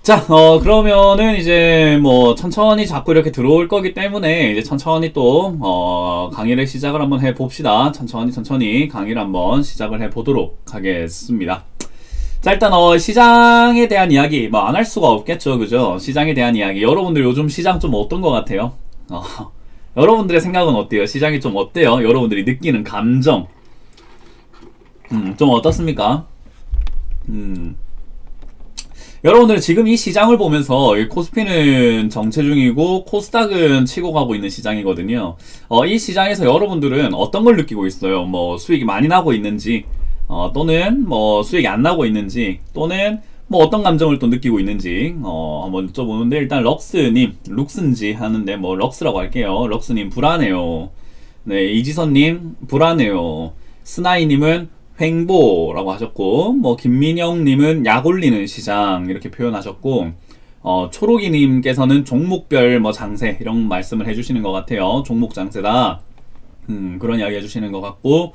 자, 그러면은 이제 뭐 천천히 자꾸 이렇게 들어올 거기 때문에 이제 천천히 또, 강의를 시작을 한번 해봅시다. 천천히 강의를 한번 시작을 해보도록 하겠습니다. 자, 일단, 시장에 대한 이야기, 뭐 안 할 수가 없겠죠. 그죠? 시장에 대한 이야기. 여러분들 요즘 시장 좀 어떤 것 같아요? 여러분들의 생각은 어때요? 시장이 좀 어때요? 여러분들이 느끼는 감정. 좀 어떻습니까? 여러분들 지금 이 시장을 보면서 코스피는 정체 중이고 코스닥은 치고 가고 있는 시장이거든요. 이 시장에서 여러분들은 어떤 걸 느끼고 있어요? 뭐 수익이 많이 나고 있는지, 또는 뭐 수익이 안 나고 있는지, 또는 뭐 어떤 감정을 또 느끼고 있는지 한번 여쭤보는데, 일단 럭스님, 룩스인지 하는데 뭐 럭스라고 할게요. 럭스님 불안해요. 네, 이지선님 불안해요. 스나이님은 횡보라고 하셨고, 뭐 김민영님은 약 올리는 시장 이렇게 표현하셨고, 초록이님께서는 종목별 뭐 장세 이런 말씀을 해주시는 것 같아요. 종목 장세다. 그런 이야기 해주시는 것 같고,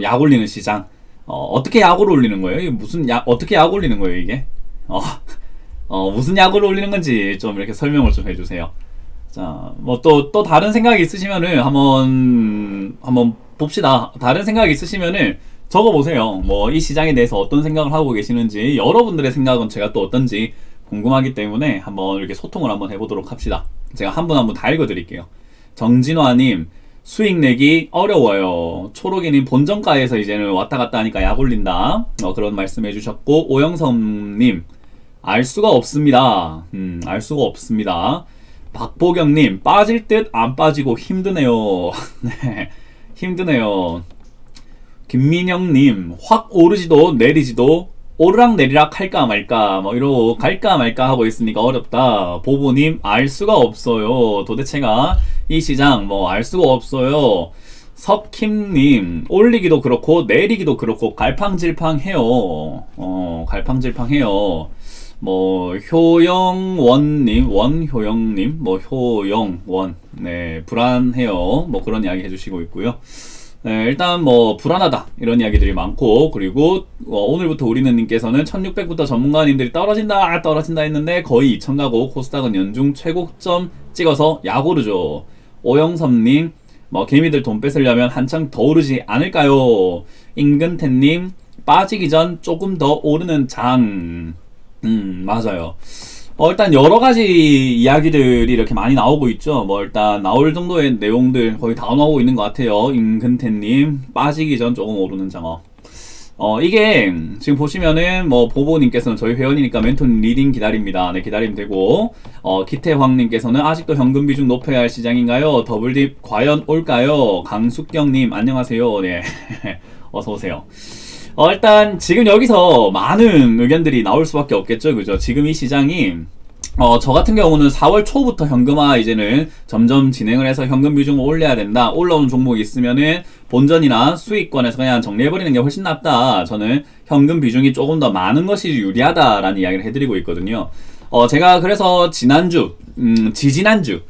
약 올리는 시장. 어떻게 약을 올리는 거예요? 이게 무슨 약, 어떻게 약 올리는 거예요, 이게? 무슨 약을 올리는 건지 좀 이렇게 설명을 좀 해주세요. 자, 뭐 또 다른 생각이 있으시면은 한번 봅시다. 다른 생각이 있으시면은 적어보세요. 뭐 이 시장에 대해서 어떤 생각을 하고 계시는지, 여러분들의 생각은 제가 또 어떤지 궁금하기 때문에 한번 이렇게 소통을 한번 해보도록 합시다. 제가 한 분 한 분 다 읽어드릴게요. 정진화님, 수익 내기 어려워요. 초록이님, 본정가에서 이제는 왔다 갔다 하니까 약 올린다. 그런 말씀 해주셨고, 오영섭님, 알 수가 없습니다. 알 수가 없습니다. 박보경님, 빠질 듯 안 빠지고 힘드네요. 네, 힘드네요. 김민영님, 확 오르지도 내리지도 오르락 내리락 할까 말까 뭐 이러고 갈까 말까 하고 있으니까 어렵다. 보보님, 알 수가 없어요. 도대체가 이 시장 뭐 알 수가 없어요. 섭킴님, 올리기도 그렇고 내리기도 그렇고 갈팡질팡해요. 갈팡질팡해요. 뭐 효영원님, 원효영님, 뭐 효영원, 네, 불안해요. 뭐 그런 이야기 해주시고 있고요. 네, 일단 뭐 불안하다 이런 이야기들이 많고, 그리고 오늘부터 우리는님께서는 1600부터 전문가님들이 떨어진다 했는데 거의 2000 가고 코스닥은 연중 최고점 찍어서 약오르죠. 오영섭님, 뭐 개미들 돈 뺏으려면 한창 더 오르지 않을까요? 임근태님, 빠지기 전 조금 더 오르는 장. 맞아요. 일단 여러가지 이야기들이 이렇게 많이 나오고 있죠. 뭐 일단 나올 정도의 내용들 거의 다 나오고 있는 것 같아요. 임근태님, 빠지기 전 조금 오르는 장어. 이게 지금 보시면은 뭐 보보님께서는 저희 회원이니까 멘토 리딩 기다립니다. 네, 기다리면 되고, 기태황님께서는 아직도 현금 비중 높여야 할 시장인가요? 더블딥 과연 올까요? 강숙경님, 안녕하세요. 네. 어서오세요. 일단 지금 여기서 많은 의견들이 나올 수밖에 없겠죠. 그죠? 지금 이 시장이 저 같은 경우는 4월 초부터 현금화 이제는 점점 진행을 해서 현금 비중을 올려야 된다. 올라오는 종목이 있으면은 본전이나 수익권에서 그냥 정리해버리는 게 훨씬 낫다. 저는 현금 비중이 조금 더 많은 것이 유리하다라는 이야기를 해드리고 있거든요. 제가 그래서 지난주, 지지난주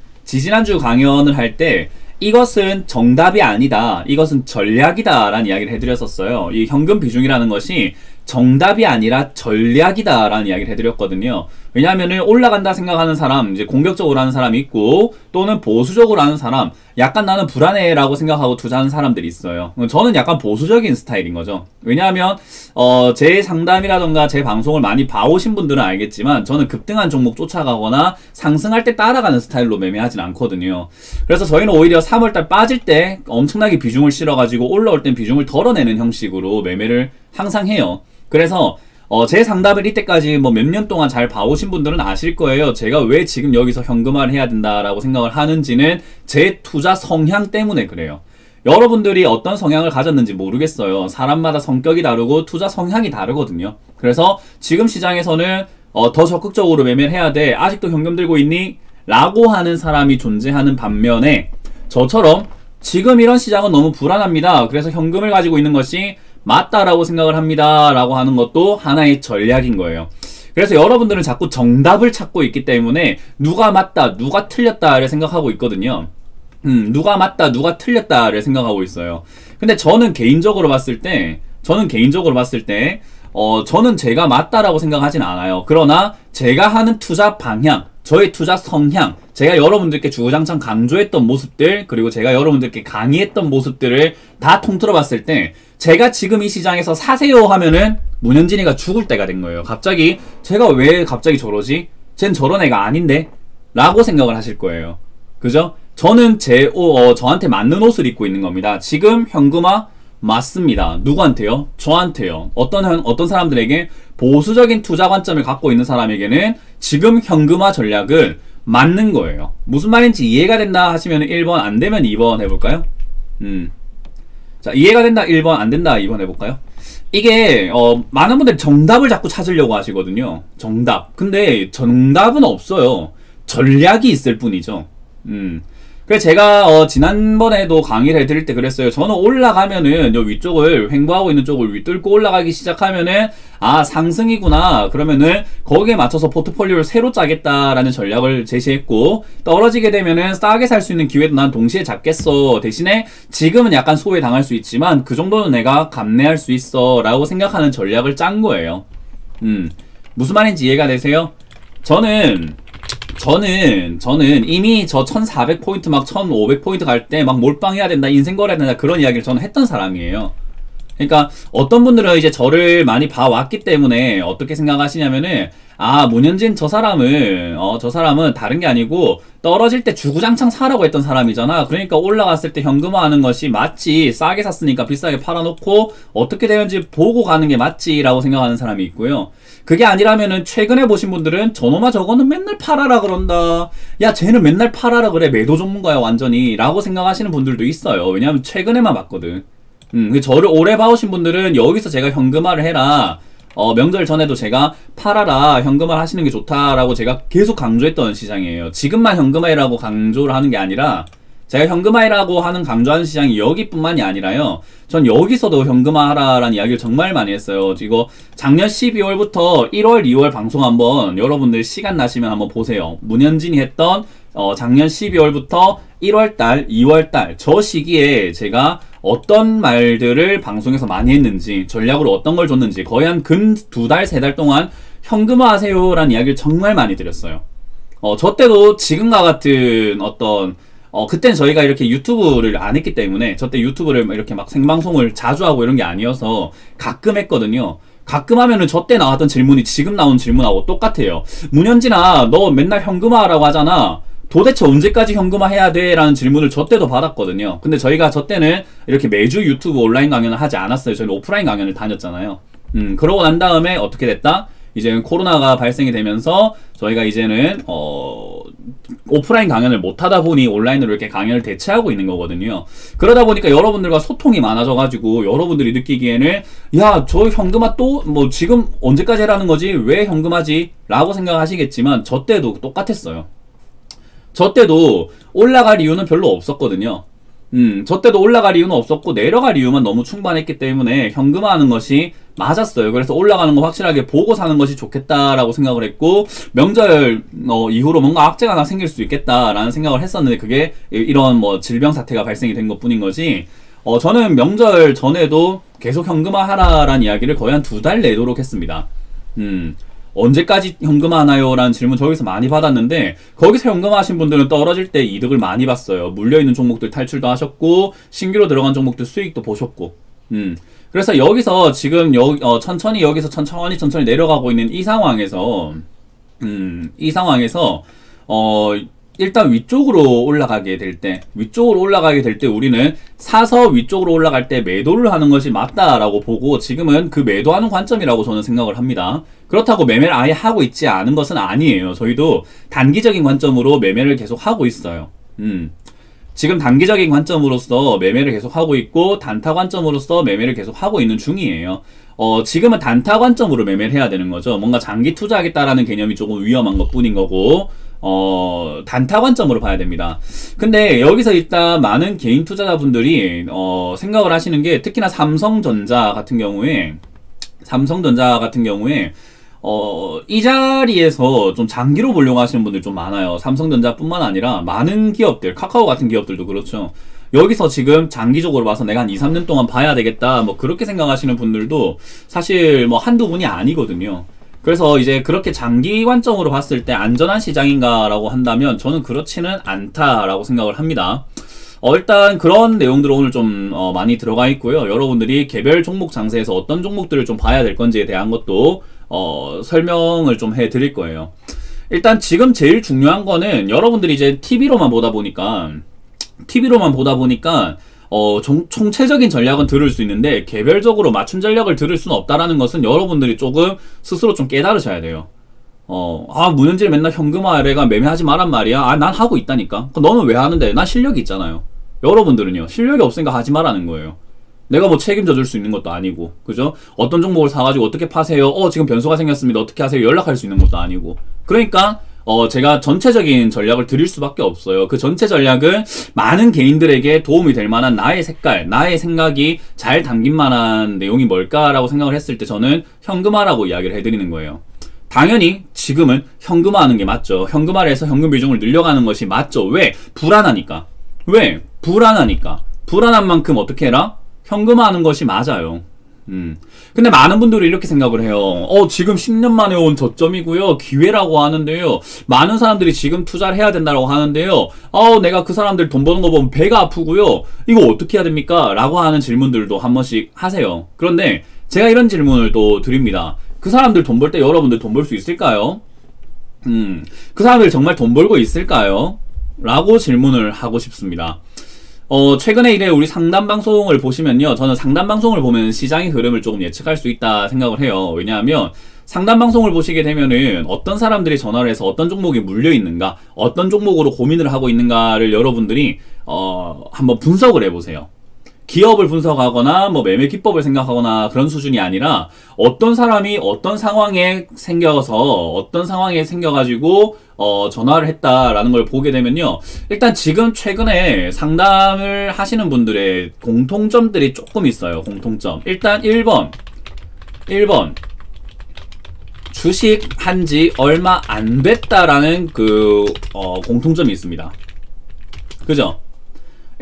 강연을 할 때 이것은 정답이 아니다, 이것은 전략이다 라는 이야기를 해드렸었어요. 이 현금 비중이라는 것이 정답이 아니라 전략이다 라는 이야기를 해드렸거든요. 왜냐하면 올라간다 생각하는 사람, 이제 공격적으로 하는 사람이 있고, 또는 보수적으로 하는 사람, 약간 나는 불안해 라고 생각하고 투자하는 사람들이 있어요. 저는 약간 보수적인 스타일인 거죠. 왜냐하면 제 상담이라던가 제 방송을 많이 봐오신 분들은 알겠지만, 저는 급등한 종목 쫓아가거나 상승할 때 따라가는 스타일로 매매하진 않거든요. 그래서 저희는 오히려 3월달 빠질 때 엄청나게 비중을 실어가지고 올라올 땐 비중을 덜어내는 형식으로 매매를 항상 해요. 그래서 제 상담을 이때까지 뭐 몇 년 동안 잘 봐오신 분들은 아실 거예요. 제가 왜 지금 여기서 현금화를 해야 된다라고 생각을 하는지는 제 투자 성향 때문에 그래요. 여러분들이 어떤 성향을 가졌는지 모르겠어요. 사람마다 성격이 다르고 투자 성향이 다르거든요. 그래서 지금 시장에서는 더 적극적으로 매매를 해야 돼, 아직도 현금 들고 있니? 라고 하는 사람이 존재하는 반면에, 저처럼 지금 이런 시장은 너무 불안합니다, 그래서 현금을 가지고 있는 것이 맞다라고 생각을 합니다 라고 하는 것도 하나의 전략인 거예요. 그래서 여러분들은 자꾸 정답을 찾고 있기 때문에 누가 맞다, 누가 틀렸다를 생각하고 있거든요. 누가 맞다, 누가 틀렸다를 생각하고 있어요. 근데 저는 개인적으로 봤을 때 저는 제가 맞다라고 생각하진 않아요. 그러나 제가 하는 투자 방향, 저의 투자 성향, 제가 여러분들께 주구장창 강조했던 모습들, 그리고 제가 여러분들께 강의했던 모습들을 다 통틀어 봤을 때 제가 지금 이 시장에서 사세요 하면은 문현진이가 죽을 때가 된 거예요. 갑자기 제가 왜 갑자기 저러지? 쟨 저런 애가 아닌데? 라고 생각을 하실 거예요. 그죠? 저는 저한테 맞는 옷을 입고 있는 겁니다. 지금 현금화 맞습니다. 누구한테요? 저한테요. 어떤 사람들에게 보수적인 투자 관점을 갖고 있는 사람에게는 지금 현금화 전략은 맞는 거예요. 무슨 말인지 이해가 된다 하시면 1번, 안 되면 2번 해볼까요? 자, 이해가 된다 1번, 안 된다 2번 해볼까요? 이게 많은 분들이 정답을 자꾸 찾으려고 하시거든요. 정답. 근데 정답은 없어요. 전략이 있을 뿐이죠. 그래서 제가 지난번에도 강의를 해드릴 때 그랬어요. 저는 올라가면은 요 위쪽을 횡보하고 있는 쪽을 위뚫고 올라가기 시작하면은 아 상승이구나 그러면은 거기에 맞춰서 포트폴리오를 새로 짜겠다라는 전략을 제시했고, 떨어지게 되면은 싸게 살 수 있는 기회도 난 동시에 잡겠어. 대신에 지금은 약간 소외 당할 수 있지만 그 정도는 내가 감내할 수 있어 라고 생각하는 전략을 짠 거예요. 무슨 말인지 이해가 되세요? 저는 이미 저 1400포인트 막 1500포인트 갈 때 막 몰빵해야 된다, 인생 걸어야 된다, 그런 이야기를 저는 했던 사람이에요. 그러니까 어떤 분들은 이제 저를 많이 봐왔기 때문에 어떻게 생각하시냐면은 아 문현진 저 사람은 다른 게 아니고 떨어질 때 주구장창 사라고 했던 사람이잖아. 그러니까 올라갔을 때 현금화하는 것이 맞지, 싸게 샀으니까 비싸게 팔아놓고 어떻게 되는지 보고 가는 게 맞지 라고 생각하는 사람이 있고요. 그게 아니라면은 최근에 보신 분들은 저놈아 저거는 맨날 팔아라 그런다, 야 쟤는 맨날 팔아라 그래, 매도 전문가야 완전히 라고 생각하시는 분들도 있어요. 왜냐하면 최근에만 봤거든. 저를 오래 봐오신 분들은 여기서 제가 현금화를 해라, 명절 전에도 제가 팔아라, 현금화를 하시는 게 좋다라고 제가 계속 강조했던 시장이에요. 지금만 현금화라고 강조를 하는 게 아니라 제가 현금화라고 하는 강조하는 시장이 여기뿐만이 아니라요. 전 여기서도 현금화하라라는 이야기를 정말 많이 했어요. 이거 작년 12월부터 1월, 2월 방송 한번 여러분들 시간 나시면 한번 보세요. 문현진이 했던 작년 12월부터 1월달, 2월달 저 시기에 제가 어떤 말들을 방송에서 많이 했는지, 전략으로 어떤 걸 줬는지 거의 한 근 2달, 3달 동안 현금화 하세요 라는 이야기를 정말 많이 드렸어요. 저 때도 지금과 같은 그땐 저희가 이렇게 유튜브를 안 했기 때문에, 저 때 유튜브를 이렇게 막 생방송을 자주 하고 이런 게 아니어서 가끔 했거든요. 가끔 하면은 저 때 나왔던 질문이 지금 나온 질문하고 똑같아요. 문현진아 너 맨날 현금화라고 하잖아, 도대체 언제까지 현금화 해야 돼? 라는 질문을 저 때도 받았거든요. 근데 저희가 저 때는 이렇게 매주 유튜브 온라인 강연을 하지 않았어요. 저희는 오프라인 강연을 다녔잖아요. 그러고 난 다음에 어떻게 됐다? 이제는 코로나가 발생이 되면서 저희가 이제는 오프라인 강연을 못하다 보니 온라인으로 이렇게 강연을 대체하고 있는 거거든요. 그러다 보니까 여러분들과 소통이 많아져가지고 여러분들이 느끼기에는 야 저 현금화 또 뭐 지금 언제까지 하라는 거지? 왜 현금화지? 라고 생각하시겠지만 저 때도 똑같았어요. 저 때도 올라갈 이유는 별로 없었거든요. 저 때도 올라갈 이유는 없었고 내려갈 이유만 너무 충분했기 때문에 현금화하는 것이 맞았어요. 그래서 올라가는 거 확실하게 보고 사는 것이 좋겠다라고 생각을 했고, 명절 이후로 뭔가 악재가 하나 생길 수 있겠다라는 생각을 했었는데 그게 이런 뭐 질병 사태가 발생이 된 것 뿐인 거지, 저는 명절 전에도 계속 현금화 하라라는 이야기를 거의 한 2달 내도록 했습니다. 언제까지 현금화하나요? 라는 질문 저기서 많이 받았는데, 거기서 현금화하신 분들은 떨어질 때 이득을 많이 봤어요. 물려있는 종목들 탈출도 하셨고 신규로 들어간 종목들 수익도 보셨고. 그래서 여기서 지금 천천히 여기서 천천히 내려가고 있는 이 상황에서 일단 위쪽으로 올라가게 될 때 우리는 사서 위쪽으로 올라갈 때 매도를 하는 것이 맞다라고 보고, 지금은 그 매도하는 관점이라고 저는 생각을 합니다. 그렇다고 매매를 아예 하고 있지 않은 것은 아니에요. 저희도 단기적인 관점으로 매매를 계속 하고 있어요. 지금 단기적인 관점으로서 매매를 계속 하고 있고, 단타 관점으로서 매매를 계속 하고 있는 중이에요. 지금은 단타 관점으로 매매를 해야 되는 거죠. 뭔가 장기 투자하겠다라는 개념이 조금 위험한 것 뿐인 거고, 단타 관점으로 봐야 됩니다. 근데 여기서 일단 많은 개인 투자자분들이 생각을 하시는 게, 특히나 삼성전자 같은 경우에 이 자리에서 좀 장기로 보려고 하시는 분들 좀 많아요. 삼성전자 뿐만 아니라 많은 기업들, 카카오 같은 기업들도 그렇죠. 여기서 지금 장기적으로 봐서 내가 한 2, 3년 동안 봐야 되겠다 뭐 그렇게 생각하시는 분들도 사실 뭐 한두 분이 아니거든요. 그래서 이제 그렇게 장기 관점으로 봤을 때 안전한 시장인가라고 한다면 저는 그렇지는 않다라고 생각을 합니다. 일단 그런 내용들은 오늘 좀 많이 들어가 있고요. 여러분들이 개별 종목 장세에서 어떤 종목들을 좀 봐야 될 건지에 대한 것도 설명을 좀 해드릴 거예요. 일단 지금 제일 중요한 거는 여러분들이 이제 TV로만 보다 보니까 총체적인 전략은 들을 수 있는데 개별적으로 맞춤 전략을 들을 수는 없다라는 것은 여러분들이 조금 스스로 좀 깨달으셔야 돼요. 문현질 맨날 현금화래가 매매하지 말란 말이야. 난 하고 있다니까. 너는 왜 하는데? 난 실력이 있잖아요. 여러분들은요, 실력이 없으니까 하지 말라는 거예요. 내가 뭐 책임져 줄 수 있는 것도 아니고, 그죠? 어떤 종목을 사가지고 어떻게 파세요? 지금 변수가 생겼습니다. 어떻게 하세요? 연락할 수 있는 것도 아니고. 그러니까, 제가 전체적인 전략을 드릴 수밖에 없어요. 그 전체 전략은 많은 개인들에게 도움이 될 만한 나의 색깔, 나의 생각이 잘 담긴 만한 내용이 뭘까라고 생각을 했을 때 저는 현금화라고 이야기를 해드리는 거예요. 당연히 지금은 현금화하는 게 맞죠. 현금화를 해서 현금 비중을 늘려가는 것이 맞죠. 왜? 불안하니까. 왜? 불안하니까. 불안한 만큼 어떻게 해라? 현금화하는 것이 맞아요. 근데 많은 분들이 이렇게 생각을 해요. 지금 10년 만에 온 저점이고요. 기회라고 하는데요. 많은 사람들이 지금 투자를 해야 된다고 하는데요. 내가 그 사람들 돈 버는 거 보면 배가 아프고요. 이거 어떻게 해야 됩니까? 라고 하는 질문들도 한 번씩 하세요. 그런데 제가 이런 질문을 또 드립니다. 그 사람들 돈 벌 때 여러분들 돈 벌 수 있을까요? 그 사람들 정말 돈 벌고 있을까요? 라고 질문을 하고 싶습니다. 최근에 이래 우리 상담 방송을 보시면요. 저는 상담 방송을 보면 시장의 흐름을 조금 예측할 수 있다 생각을 해요. 왜냐하면 상담 방송을 보시게 되면은 어떤 사람들이 전화를 해서 어떤 종목이 물려 있는가, 어떤 종목으로 고민을 하고 있는가를 여러분들이 한번 분석을 해보세요. 기업을 분석하거나 뭐 매매 기법을 생각하거나 그런 수준이 아니라 어떤 사람이 어떤 상황에 생겨가지고 전화를 했다라는 걸 보게 되면요. 일단 지금 최근에 상담을 하시는 분들의 공통점들이 조금 있어요. 공통점. 일단 1번 주식 한지 얼마 안 됐다라는 공통점이 있습니다. 그죠?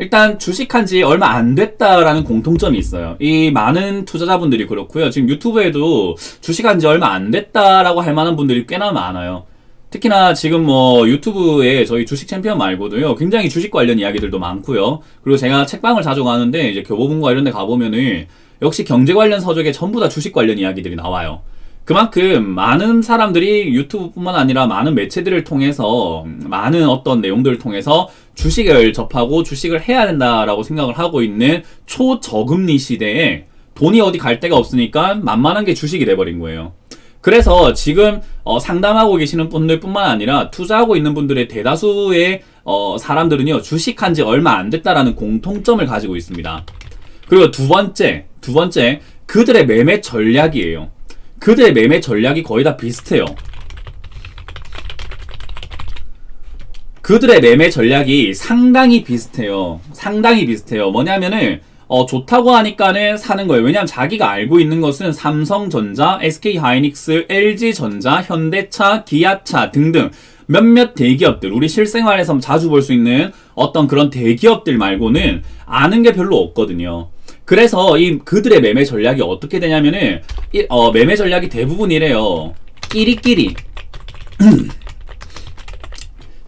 일단 주식한 지 얼마 안 됐다라는 공통점이 있어요. 이 많은 투자자분들이 그렇고요. 지금 유튜브에도 주식한 지 얼마 안 됐다라고 할 만한 분들이 꽤나 많아요. 특히나 지금 뭐 유튜브에 저희 주식 챔피언 말고도요. 굉장히 주식 관련 이야기들도 많고요. 그리고 제가 책방을 자주 가는데 이제 교보문고 이런 데 가보면은 역시 경제 관련 서적에 전부 다 주식 관련 이야기들이 나와요. 그만큼 많은 사람들이 유튜브뿐만 아니라 많은 매체들을 통해서 많은 어떤 내용들을 통해서 주식을 접하고 주식을 해야 된다라고 생각을 하고 있는 초저금리 시대에 돈이 어디 갈 데가 없으니까 만만한 게 주식이 돼버린 거예요. 그래서 지금 상담하고 계시는 분들뿐만 아니라 투자하고 있는 분들의 대다수의 사람들은요. 주식한 지 얼마 안 됐다라는 공통점을 가지고 있습니다. 그리고 두 번째 그들의 매매 전략이에요. 그들의 매매 전략이 거의 다 비슷해요. 그들의 매매 전략이 상당히 비슷해요. 뭐냐면은 좋다고 하니까는 사는 거예요. 왜냐하면 자기가 알고 있는 것은 삼성전자, SK하이닉스, LG전자, 현대차, 기아차 등등 몇몇 대기업들, 우리 실생활에서 자주 볼 수 있는 어떤 그런 대기업들 말고는 아는 게 별로 없거든요. 그래서 그들의 매매 전략이 어떻게 되냐면은 매매 전략이 대부분 이래요.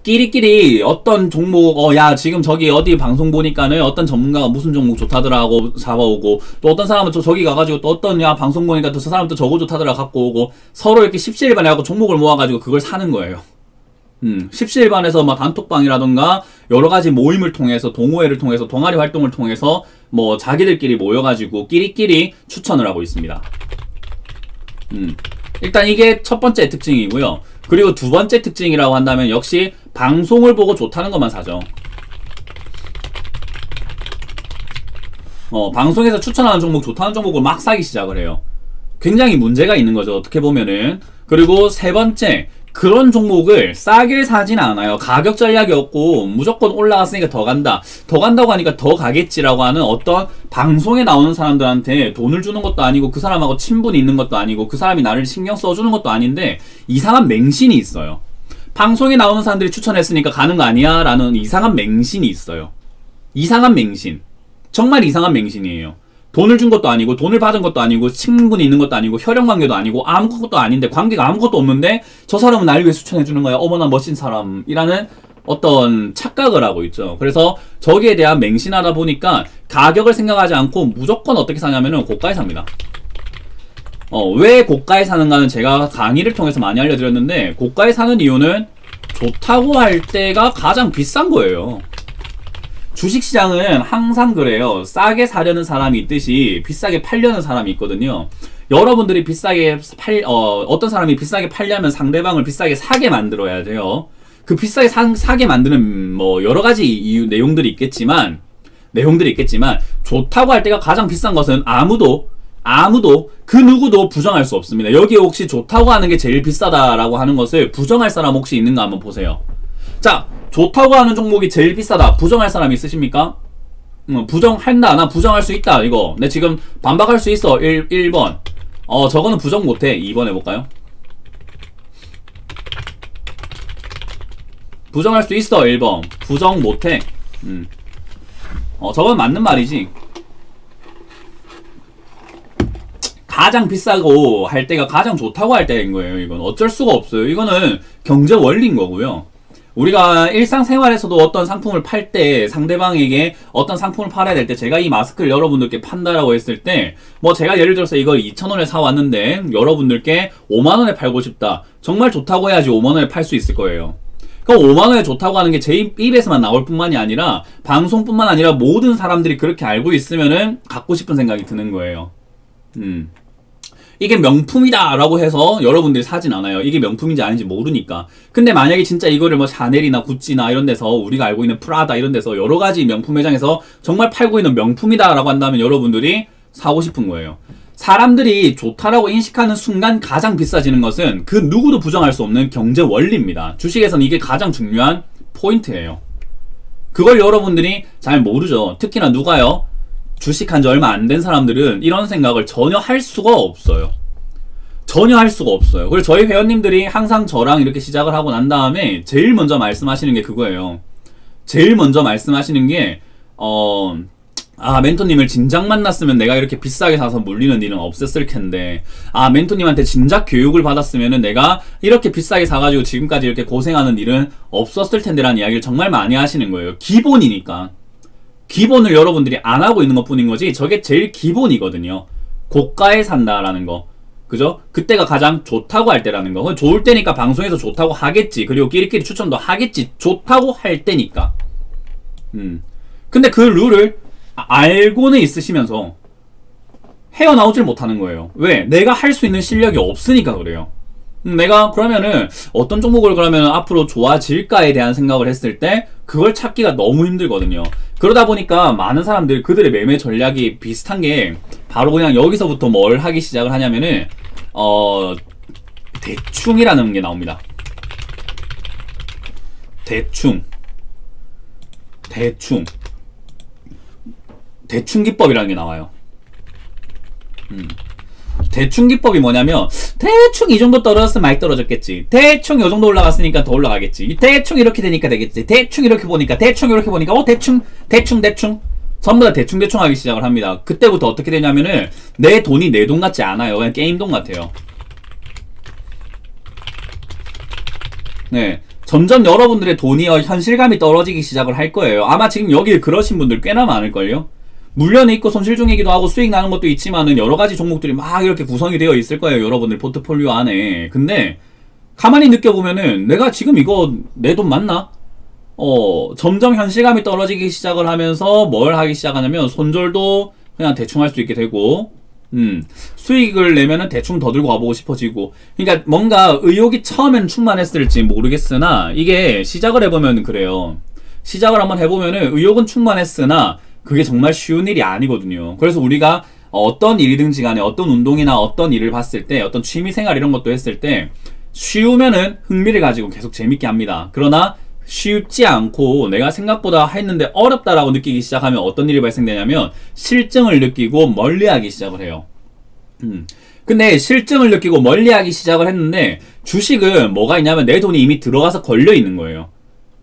끼리끼리 어떤 종목 야 지금 저기 어디 방송 보니까는 어떤 전문가가 무슨 종목 좋다더라 하고 잡아오고, 또 어떤 사람은 저기 가가지고 또 어떤 방송 보니까 또 저 사람 또 저거 좋다더라 갖고 오고, 서로 이렇게 십시일반에 하고 종목을 모아가지고 그걸 사는 거예요. 십시일반에서 막 단톡방이라던가 여러가지 모임을 통해서, 동호회를 통해서, 동아리 활동을 통해서 뭐 자기들끼리 모여가지고 끼리끼리 추천을 하고 있습니다. 일단 이게 첫 번째 특징이고요. 그리고 두 번째 특징이라고 한다면 역시 방송을 보고 좋다는 것만 사죠. 방송에서 추천하는 종목, 좋다는 종목을 막 사기 시작을 해요. 굉장히 문제가 있는 거죠, 어떻게 보면은. 그리고 세 번째, 그런 종목을 싸게 사진 않아요. 가격 전략이 없고 무조건 올라갔으니까 더 간다고 하니까 더 가겠지라고 하는 어떤 방송에 나오는 사람들한테 돈을 주는 것도 아니고, 그 사람하고 친분이 있는 것도 아니고, 그 사람이 나를 신경 써주는 것도 아닌데 이상한 맹신이 있어요. 방송에 나오는 사람들이 추천했으니까 가는 거 아니야 라는 이상한 맹신이 있어요. 이상한 맹신. 정말 이상한 맹신이에요. 돈을 준 것도 아니고 돈을 받은 것도 아니고 친분이 있는 것도 아니고 혈연 관계도 아니고 아무것도 아닌데 관계가 아무것도 없는데 저 사람은 날 위해 추천해 주는 거야. 어머나 멋진 사람이라는 어떤 착각을 하고 있죠. 그래서 저기에 대한 맹신하다 보니까 가격을 생각하지 않고 무조건 어떻게 사냐면은 고가에 삽니다. 왜 고가에 사는가는 제가 강의를 통해서 많이 알려드렸는데 고가에 사는 이유는 좋다고 할 때가 가장 비싼 거예요. 주식시장은 항상 그래요. 싸게 사려는 사람이 있듯이 비싸게 팔려는 사람이 있거든요. 여러분들이 어떤 사람이 비싸게 팔려면 상대방을 비싸게 사게 만들어야 돼요. 그 비싸게 사게 만드는 뭐 여러 가지 내용들이 있겠지만 좋다고 할 때가 가장 비싼 것은 아무도 그 누구도 부정할 수 없습니다. 여기 혹시 좋다고 하는 게 제일 비싸다라고 하는 것을 부정할 사람 혹시 있는가 한번 보세요. 자, 좋다고 하는 종목이 제일 비싸다. 부정할 사람 있으십니까? 부정한다. 나 부정할 수 있다. 이거. 내 지금 반박할 수 있어. 1번. 저거는 부정 못해. 2번 해볼까요? 부정할 수 있어. 1번. 부정 못해. 저건 맞는 말이지. 가장 비싸고 할 때가 가장 좋다고 할 때인 거예요. 이건 어쩔 수가 없어요. 이거는 경제 원리인 거고요. 우리가 일상생활에서도 어떤 상품을 팔 때 상대방에게 어떤 상품을 팔아야 될 때 제가 이 마스크를 여러분들께 판다라고 했을 때 뭐 제가 예를 들어서 이걸 2,000원에 사왔는데 여러분들께 5만원에 팔고 싶다. 정말 좋다고 해야지 5만원에 팔 수 있을 거예요. 그럼 5만원에 좋다고 하는 게 제 입에서만 나올 뿐만이 아니라 방송뿐만 아니라 모든 사람들이 그렇게 알고 있으면은 갖고 싶은 생각이 드는 거예요. 이게 명품이다 라고 해서 여러분들이 사진 않아요. 이게 명품인지 아닌지 모르니까. 근데 만약에 진짜 이거를 뭐 샤넬이나 구찌나 이런 데서 우리가 알고 있는 프라다 이런 데서 여러 가지 명품 매장에서 정말 팔고 있는 명품이다 라고 한다면 여러분들이 사고 싶은 거예요. 사람들이 좋다라고 인식하는 순간 가장 비싸지는 것은 그 누구도 부정할 수 없는 경제 원리입니다. 주식에서는 이게 가장 중요한 포인트예요. 그걸 여러분들이 잘 모르죠. 특히나 누가요? 주식한 지 얼마 안 된 사람들은 이런 생각을 전혀 할 수가 없어요. 전혀 할 수가 없어요. 그래서 저희 회원님들이 항상 저랑 이렇게 시작을 하고 난 다음에 제일 먼저 말씀하시는 게 그거예요. 제일 먼저 말씀하시는 게 멘토님을 진작 만났으면 내가 이렇게 비싸게 사서 물리는 일은 없었을 텐데, 멘토님한테 진작 교육을 받았으면 내가 이렇게 비싸게 사가지고 지금까지 이렇게 고생하는 일은 없었을 텐데 라는 이야기를 정말 많이 하시는 거예요. 기본이니까. 기본을 여러분들이 안 하고 있는 것 뿐인 거지 저게 제일 기본이거든요. 고가에 산다라는 거. 그죠? 그때가 가장 좋다고 할 때라는 거. 좋을 때니까 방송에서 좋다고 하겠지. 그리고 끼리끼리 추천도 하겠지. 좋다고 할 때니까. 근데 그 룰을 알고는 있으시면서 헤어나오질 못하는 거예요. 왜? 내가 할 수 있는 실력이 없으니까 그래요. 내가 그러면은 어떤 종목을 그러면 앞으로 좋아질까에 대한 생각을 했을 때 그걸 찾기가 너무 힘들거든요. 그러다 보니까 많은 사람들 그들의 매매 전략이 비슷한 게 바로 그냥 여기서부터 뭘 하기 시작을 하냐면은 대충이라는 게 나옵니다. 대충 기법이라는 게 나와요. 대충 기법이 뭐냐면 대충 이 정도 떨어졌으면 많이 떨어졌겠지. 대충 이 정도 올라갔으니까 더 올라가겠지. 대충 이렇게 되니까 되겠지. 대충 이렇게 보니까 대충 대충 전부 다 대충 하기 시작을 합니다. 그때부터 어떻게 되냐면은 내 돈이 내 돈 같지 않아요. 그냥 게임 돈 같아요. 네, 점점 여러분들의 돈이 현실감이 떨어지기 시작을 할 거예요. 아마 지금 여기 그러신 분들 꽤나 많을걸요. 물려는 있고 손실 중이기도 하고 수익 나는 것도 있지만은 여러 가지 종목들이 막 이렇게 구성이 되어 있을 거예요. 여러분들 포트폴리오 안에. 근데 가만히 느껴보면은 내가 지금 이거 내 돈 맞나? 점점 현실감이 떨어지기 시작을 하면서 뭘 하기 시작하냐면 손절도 그냥 대충 할 수 있게 되고 수익을 내면은 대충 더 들고 가보고 싶어지고. 그러니까 뭔가 의욕이 처음엔 충만했을지 모르겠으나 이게 시작을 해보면 그래요. 시작을 한번 해보면은 의욕은 충만했으나 그게 정말 쉬운 일이 아니거든요. 그래서 우리가 어떤 일이든지 간에 어떤 운동이나 어떤 일을 봤을 때 어떤 취미생활 이런 것도 했을 때 쉬우면은 흥미를 가지고 계속 재밌게 합니다. 그러나 쉽지 않고 내가 생각보다 했는데 어렵다라고 느끼기 시작하면 어떤 일이 발생되냐면 실증을 느끼고 멀리하기 시작을 해요. 근데 실증을 느끼고 멀리하기 시작을 했는데 주식은 뭐가 있냐면 내 돈이 이미 들어가서 걸려 있는 거예요.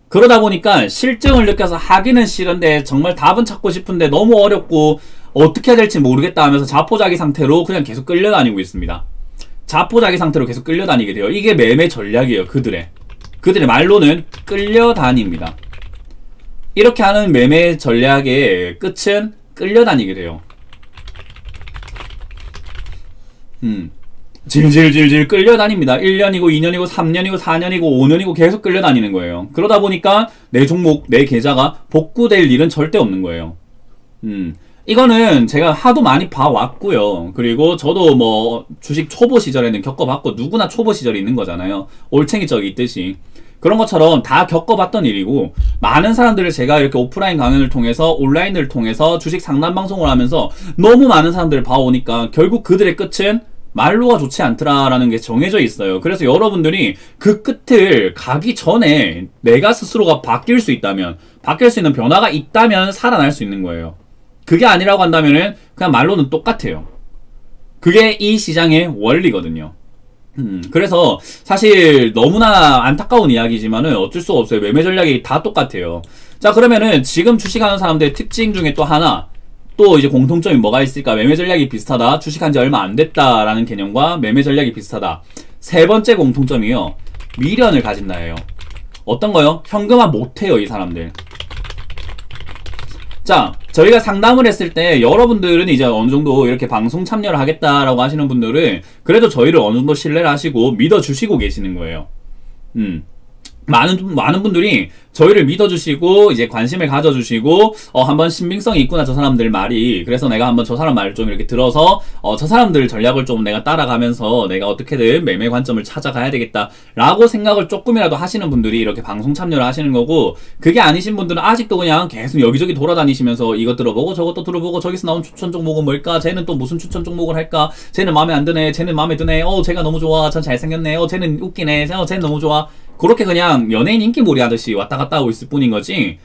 그러다 보니까 실증을 느껴서 하기는 싫은데 정말 답은 찾고 싶은데 너무 어렵고 어떻게 해야 될지 모르겠다 하면서 자포자기 상태로 그냥 계속 끌려다니고 있습니다. 자포자기 상태로 계속 끌려다니게 돼요. 이게 매매 전략이에요. 그들의 말로는 끌려다닙니다. 이렇게 하는 매매 전략의 끝은 끌려다니게 돼요. 질질질질 끌려다닙니다. 1년이고 2년이고 3년이고 4년이고 5년이고 계속 끌려다니는 거예요. 그러다 보니까 내 종목, 내 계좌가 복구될 일은 절대 없는 거예요. 이거는 제가 하도 많이 봐왔고요. 그리고 저도 뭐 주식 초보 시절에는 겪어봤고 누구나 초보 시절이 있는 거잖아요. 올챙이 적이 있듯이. 그런 것처럼 다 겪어봤던 일이고 많은 사람들을 제가 이렇게 오프라인 강연을 통해서 온라인을 통해서 주식 상담 방송을 하면서 너무 많은 사람들을 봐오니까 결국 그들의 끝은 말로가 좋지 않더라라는 게 정해져 있어요. 그래서 여러분들이 그 끝을 가기 전에 내가 스스로가 바뀔 수 있다면, 바뀔 수 있는 변화가 있다면 살아날 수 있는 거예요. 그게 아니라고 한다면은 그냥 말로는 똑같아요. 그게 이 시장의 원리거든요. 그래서 사실 너무나 안타까운 이야기지만은 어쩔 수가 없어요. 매매 전략이 다 똑같아요. 자, 그러면은 지금 주식하는 사람들의 특징 중에 또 하나, 또 이제 공통점이 뭐가 있을까? 매매 전략이 비슷하다. 주식한 지 얼마 안 됐다라는 개념과 매매 전략이 비슷하다. 세 번째 공통점이요. 미련을 가진다예요. 어떤 거요? 현금화 못해요, 이 사람들. 자, 저희가 상담을 했을 때 여러분들은 이제 어느 정도 이렇게 방송 참여를 하겠다라고 하시는 분들은 그래도 저희를 어느 정도 신뢰를 하시고 믿어주시고 계시는 거예요. 많은 분들이 저희를 믿어주시고 이제 관심을 가져주시고 한번 신빙성이 있구나 저 사람들 말이. 그래서 내가 한번 저 사람 말을 좀 이렇게 들어서 저 사람들 전략을 좀 내가 따라가면서 내가 어떻게든 매매 관점을 찾아가야 되겠다 라고 생각을 조금이라도 하시는 분들이 이렇게 방송 참여를 하시는 거고, 그게 아니신 분들은 아직도 그냥 계속 여기저기 돌아다니시면서 이것 들어보고 저것도 들어보고 저기서 나온 추천 종목은 뭘까, 쟤는 또 무슨 추천 종목을 할까, 쟤는 마음에 안 드네, 쟤는 마음에 드네, 쟤가 너무 좋아, 전 잘생겼네, 쟤는 웃기네, 쟤는 너무 좋아. 그렇게 그냥 연예인 인기몰이 하듯이 왔다 갔다 하고 있을 뿐인 거지,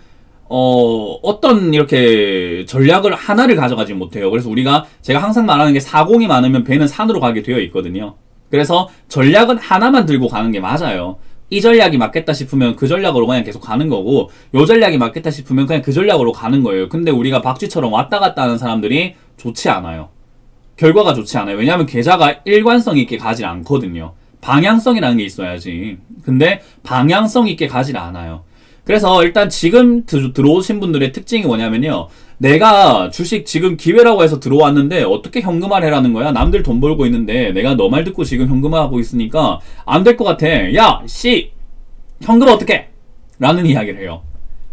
어떤 이렇게 전략을 하나를 가져가지 못해요. 그래서 제가 항상 말하는 게 사공이 많으면 배는 산으로 가게 되어 있거든요. 그래서 전략은 하나만 들고 가는 게 맞아요. 이 전략이 맞겠다 싶으면 그 전략으로 그냥 계속 가는 거고, 요 전략이 맞겠다 싶으면 그냥 그 전략으로 가는 거예요. 근데 우리가 박쥐처럼 왔다 갔다 하는 사람들이 좋지 않아요. 결과가 좋지 않아요. 왜냐하면 계좌가 일관성 있게 가지 않거든요. 방향성이라는 게 있어야지. 근데 방향성 있게 가질 않아요. 그래서 일단 지금 들어오신 분들의 특징이 뭐냐면요. 내가 주식 지금 기회라고 해서 들어왔는데 어떻게 현금화를 해라는 거야? 남들 돈 벌고 있는데 내가 너 말 듣고 지금 현금화하고 있으니까 안 될 것 같아. 야, 현금 어떻게? 라는 이야기를 해요.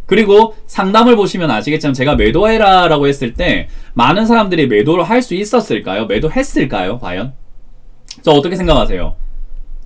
그리고 상담을 보시면 아시겠지만 제가 매도해라 라고 했을 때 많은 사람들이 매도를 할 수 있었을까요? 매도했을까요? 과연? 저 어떻게 생각하세요?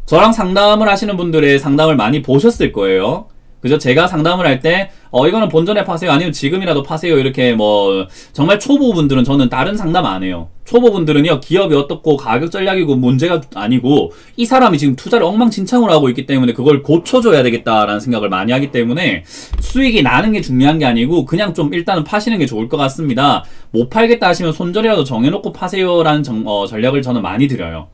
저랑 상담을 하시는 분들의 상담을 많이 보셨을 거예요. 그죠? 제가 상담을 할 때 이거는 본전에 파세요, 아니면 지금이라도 파세요, 이렇게 뭐 정말 초보분들은 저는 다른 상담 안 해요. 초보분들은요, 기업이 어떻고 가격 전략이고 문제가 아니고 이 사람이 지금 투자를 엉망진창으로 하고 있기 때문에 그걸 고쳐줘야 되겠다라는 생각을 많이 하기 때문에 수익이 나는 게 중요한 게 아니고 그냥 좀 일단은 파시는 게 좋을 것 같습니다. 못 팔겠다 하시면 손절이라도 정해놓고 파세요라는 전략을 저는 많이 드려요.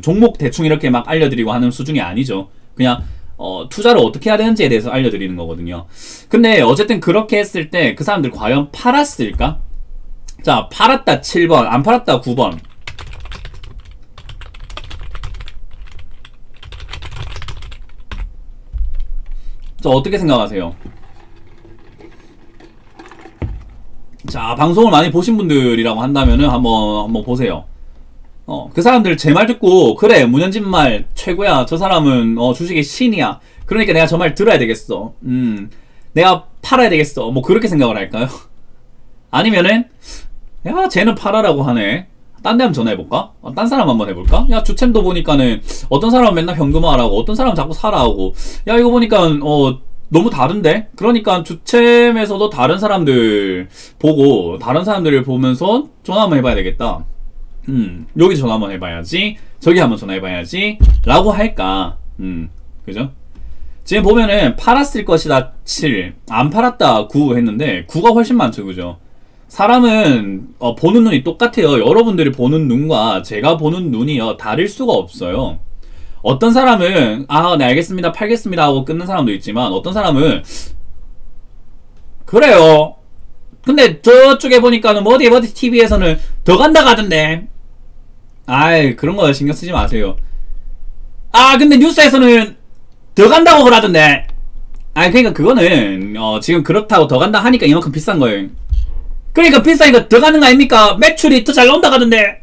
종목 대충 이렇게 막 알려드리고 하는 수준이 아니죠. 그냥 투자를 어떻게 해야 되는지에 대해서 알려드리는 거거든요. 근데 어쨌든 그렇게 했을 때 그 사람들 과연 팔았을까? 자, 팔았다 7번, 안 팔았다 9번. 자, 어떻게 생각하세요? 자, 방송을 많이 보신 분들이라고 한다면은 한번 보세요. 그 사람들 제 말 듣고 그래, 문현진 말 최고야, 저 사람은 주식의 신이야, 그러니까 내가 저 말 들어야 되겠어, 내가 팔아야 되겠어, 뭐 그렇게 생각을 할까요? 아니면은 야, 쟤는 팔아라고 하네, 딴 데 한번 전화해볼까? 딴 사람 한번 해볼까? 야, 주챔도 보니까는 어떤 사람은 맨날 현금화하라고, 어떤 사람은 자꾸 사라하고, 야, 이거 보니까 너무 다른데? 그러니까 주챔에서도 다른 사람들 보고, 다른 사람들을 보면서 전화 한번 해봐야 되겠다. 여기 전화 한번 해봐야지, 저기 한번 전화해봐야지 라고 할까. 그죠? 지금 보면은 팔았을 것이다 7, 안 팔았다 9 했는데 9가 훨씬 많죠. 그죠? 사람은 보는 눈이 똑같아요. 여러분들이 보는 눈과 제가 보는 눈이요 다를 수가 없어요. 어떤 사람은 아, 네 알겠습니다 팔겠습니다 하고 끊는 사람도 있지만 어떤 사람은 그래요. 근데 저쪽에 보니까는 뭐 어디 TV에서는 더 간다 가던데. 아이 그런 거 신경 쓰지 마세요. 아 근데 뉴스에서는 더 간다고 그러던데. 아이 그러니까 그거는 지금 그렇다고 더 간다 하니까 이만큼 비싼 거예요. 그러니까 비싸니까 더 가는 거 아닙니까? 매출이 더 잘 나온다 가던데.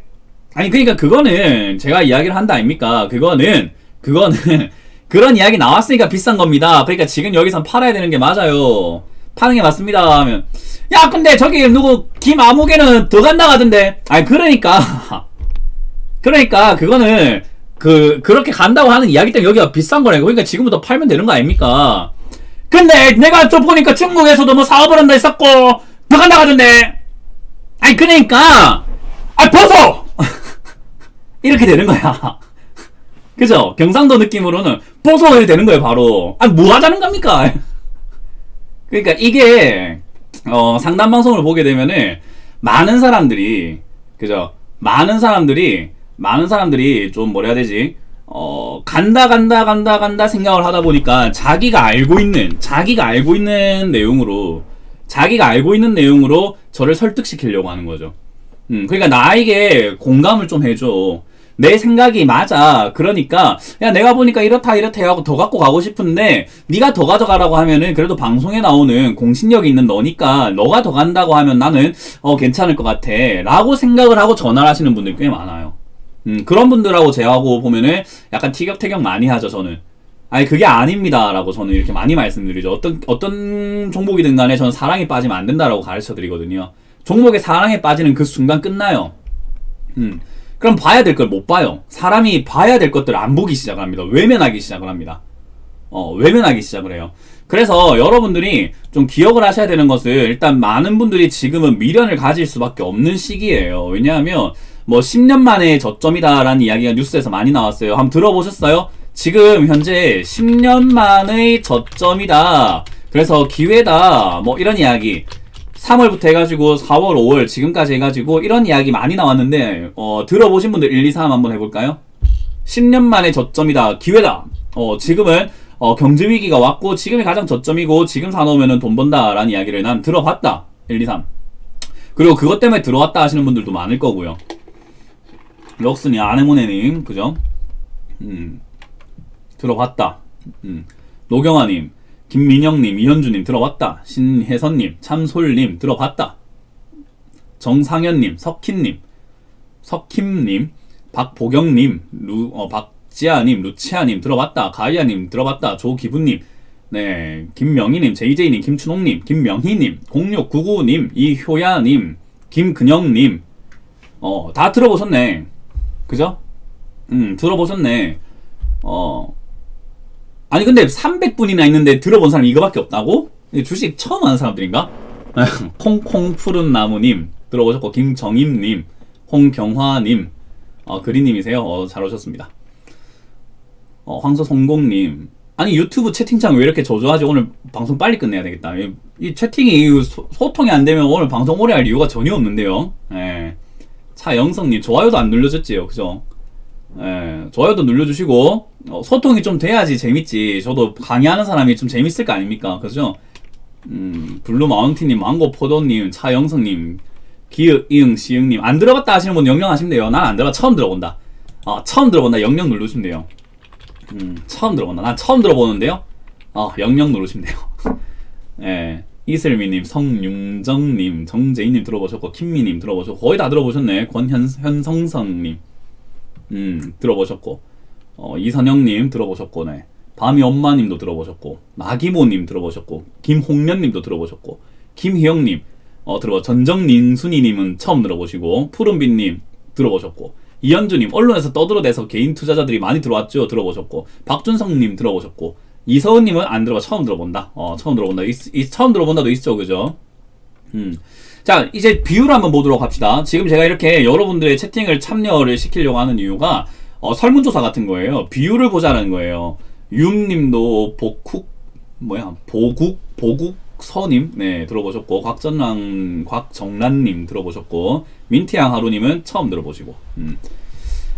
아니 그러니까 그거는 제가 이야기를 한다 아닙니까? 그거는 그런 이야기 나왔으니까 비싼 겁니다. 그러니까 지금 여기선 팔아야 되는 게 맞아요. 파는 게 맞습니다 하면 야 근데 저기 누구 김아무개는 더 간다 가던데. 아니 그러니까 그거는 그렇게 간다고 하는 이야기 때문에 여기가 비싼 거네. 그러니까 지금부터 팔면 되는 거 아닙니까? 근데 내가 좀 보니까 중국에서도 뭐 사업을 한다 했었고 더 간다 가던데. 아니 그러니까 아 벗어 이렇게 되는 거야. 그죠? 경상도 느낌으로는 벗어 이렇게 되는 거예요 바로. 아니 뭐 하자는 겁니까? 그러니까 이게 상담 방송을 보게 되면은 많은 사람들이 그죠? 많은 사람들이 좀 뭐라 해야 되지? 간다 생각을 하다 보니까 자기가 알고 있는 내용으로 저를 설득시키려고 하는 거죠. 그러니까 나에게 공감을 좀 해줘. 내 생각이 맞아. 그러니까 야 내가 보니까 이렇다 하고 더 갖고 가고 싶은데 네가 더 가져가라고 하면은 그래도 방송에 나오는 공신력이 있는 너니까 너가 더 간다고 하면 나는 괜찮을 것 같아 라고 생각을 하고 전화를 하시는 분들이 꽤 많아요. 그런 분들하고 제하고 보면은 약간 티격태격 많이 하죠 저는. 아니 그게 아닙니다 라고 저는 이렇게 많이 말씀드리죠. 어떤 종목이든 간에 저는 사랑에 빠지면 안 된다라고 가르쳐 드리거든요. 종목에 사랑에 빠지는 그 순간 끝나요. 그럼 봐야 될 걸 못 봐요. 사람이 봐야 될 것들을 안 보기 시작을 합니다. 외면하기 시작을 합니다. 외면하기 시작을 해요. 그래서 여러분들이 좀 기억을 하셔야 되는 것을 일단 많은 분들이 지금은 미련을 가질 수밖에 없는 시기예요. 왜냐하면 뭐 10년 만에 저점이다 라는 이야기가 뉴스에서 많이 나왔어요. 한번 들어보셨어요? 지금 현재 10년 만의 저점이다. 그래서 기회다. 뭐 이런 이야기. 3월부터 해가지고 4월, 5월 지금까지 해가지고 이런 이야기 많이 나왔는데 들어보신 분들 1, 2, 3 한번 해볼까요? 10년 만에 저점이다. 기회다. 지금은 경제위기가 왔고 지금이 가장 저점이고 지금 사놓으면 돈 번다 라는 이야기를 난 들어봤다. 1, 2, 3. 그리고 그것 때문에 들어왔다 하시는 분들도 많을 거고요. 럭스님, 아네모네님, 그죠? 들어봤다. 노경아님, 김민영님, 이현주님 들어봤다. 신혜선님, 참솔님 들어봤다. 정상현님, 석킴님, 박보경님, 박지아님, 루치아님 들어봤다. 가이아님 들어봤다. 조기부님, 네, 김명희님, JJ님, 김춘홍님, 김명희님, 0699님, 이효야님, 김근영님, 다 들어보셨네. 그죠? 들어보셨네. 아니 근데 300분이나 있는데 들어본 사람이 이거밖에 없다고? 주식 처음 하는 사람들인가? 콩콩 푸른 나무님 들어보셨고, 김정임님, 홍경화님, 그리님이세요. 잘 오셨습니다. 황소성공님, 아니 유튜브 채팅창 왜 이렇게 저조하지? 오늘 방송 빨리 끝내야 되겠다. 이 채팅이 소통이 안 되면 오늘 방송 오래 할 이유가 전혀 없는데요. 예. 차영성님, 좋아요도 안 눌러줬지요, 그죠? 예, 좋아요도 눌러주시고 소통이 좀 돼야지 재밌지. 저도 강의하는 사람이 좀 재밌을 거 아닙니까? 그죠? 블루마운틴님, 망고포도님, 차영성님, 기읒이응 시응님 안 들어봤다 하시는 분 영영하시면 돼요. 난 안 들어봐. 처음 들어본다. 처음 들어본다. 영영 누르시면 돼요. 처음 들어본다. 난 처음 들어보는데요. 영영 누르시면 돼요. 예. 이슬미님, 성윤정님, 정재희님 들어보셨고, 김미님 들어보셨고, 거의 다 들어보셨네. 권현성성님 들어보셨고, 이선영님 들어보셨고, 네. 밤이 엄마님도 들어보셨고, 나기모님 들어보셨고, 김홍련님도 들어보셨고, 김희영님 전정닝순이님은 처음 들어보시고, 푸른빛님 들어보셨고, 이현주님 언론에서 떠들어대서 개인 투자자들이 많이 들어왔죠. 들어보셨고, 박준성님 들어보셨고, 이서은님은 안 들어봐. 처음 들어본다. 처음 들어본다. 처음 들어본다도 있죠, 그죠? 자, 이제 비율을 한번 보도록 합시다. 지금 제가 이렇게 여러분들의 채팅을 참여를 시키려고 하는 이유가 설문조사 같은 거예요. 비율을 보자는 거예요. 유님도 보국서님, 네, 들어보셨고, 곽정란님 들어보셨고, 민티양 하루님은 처음 들어보시고.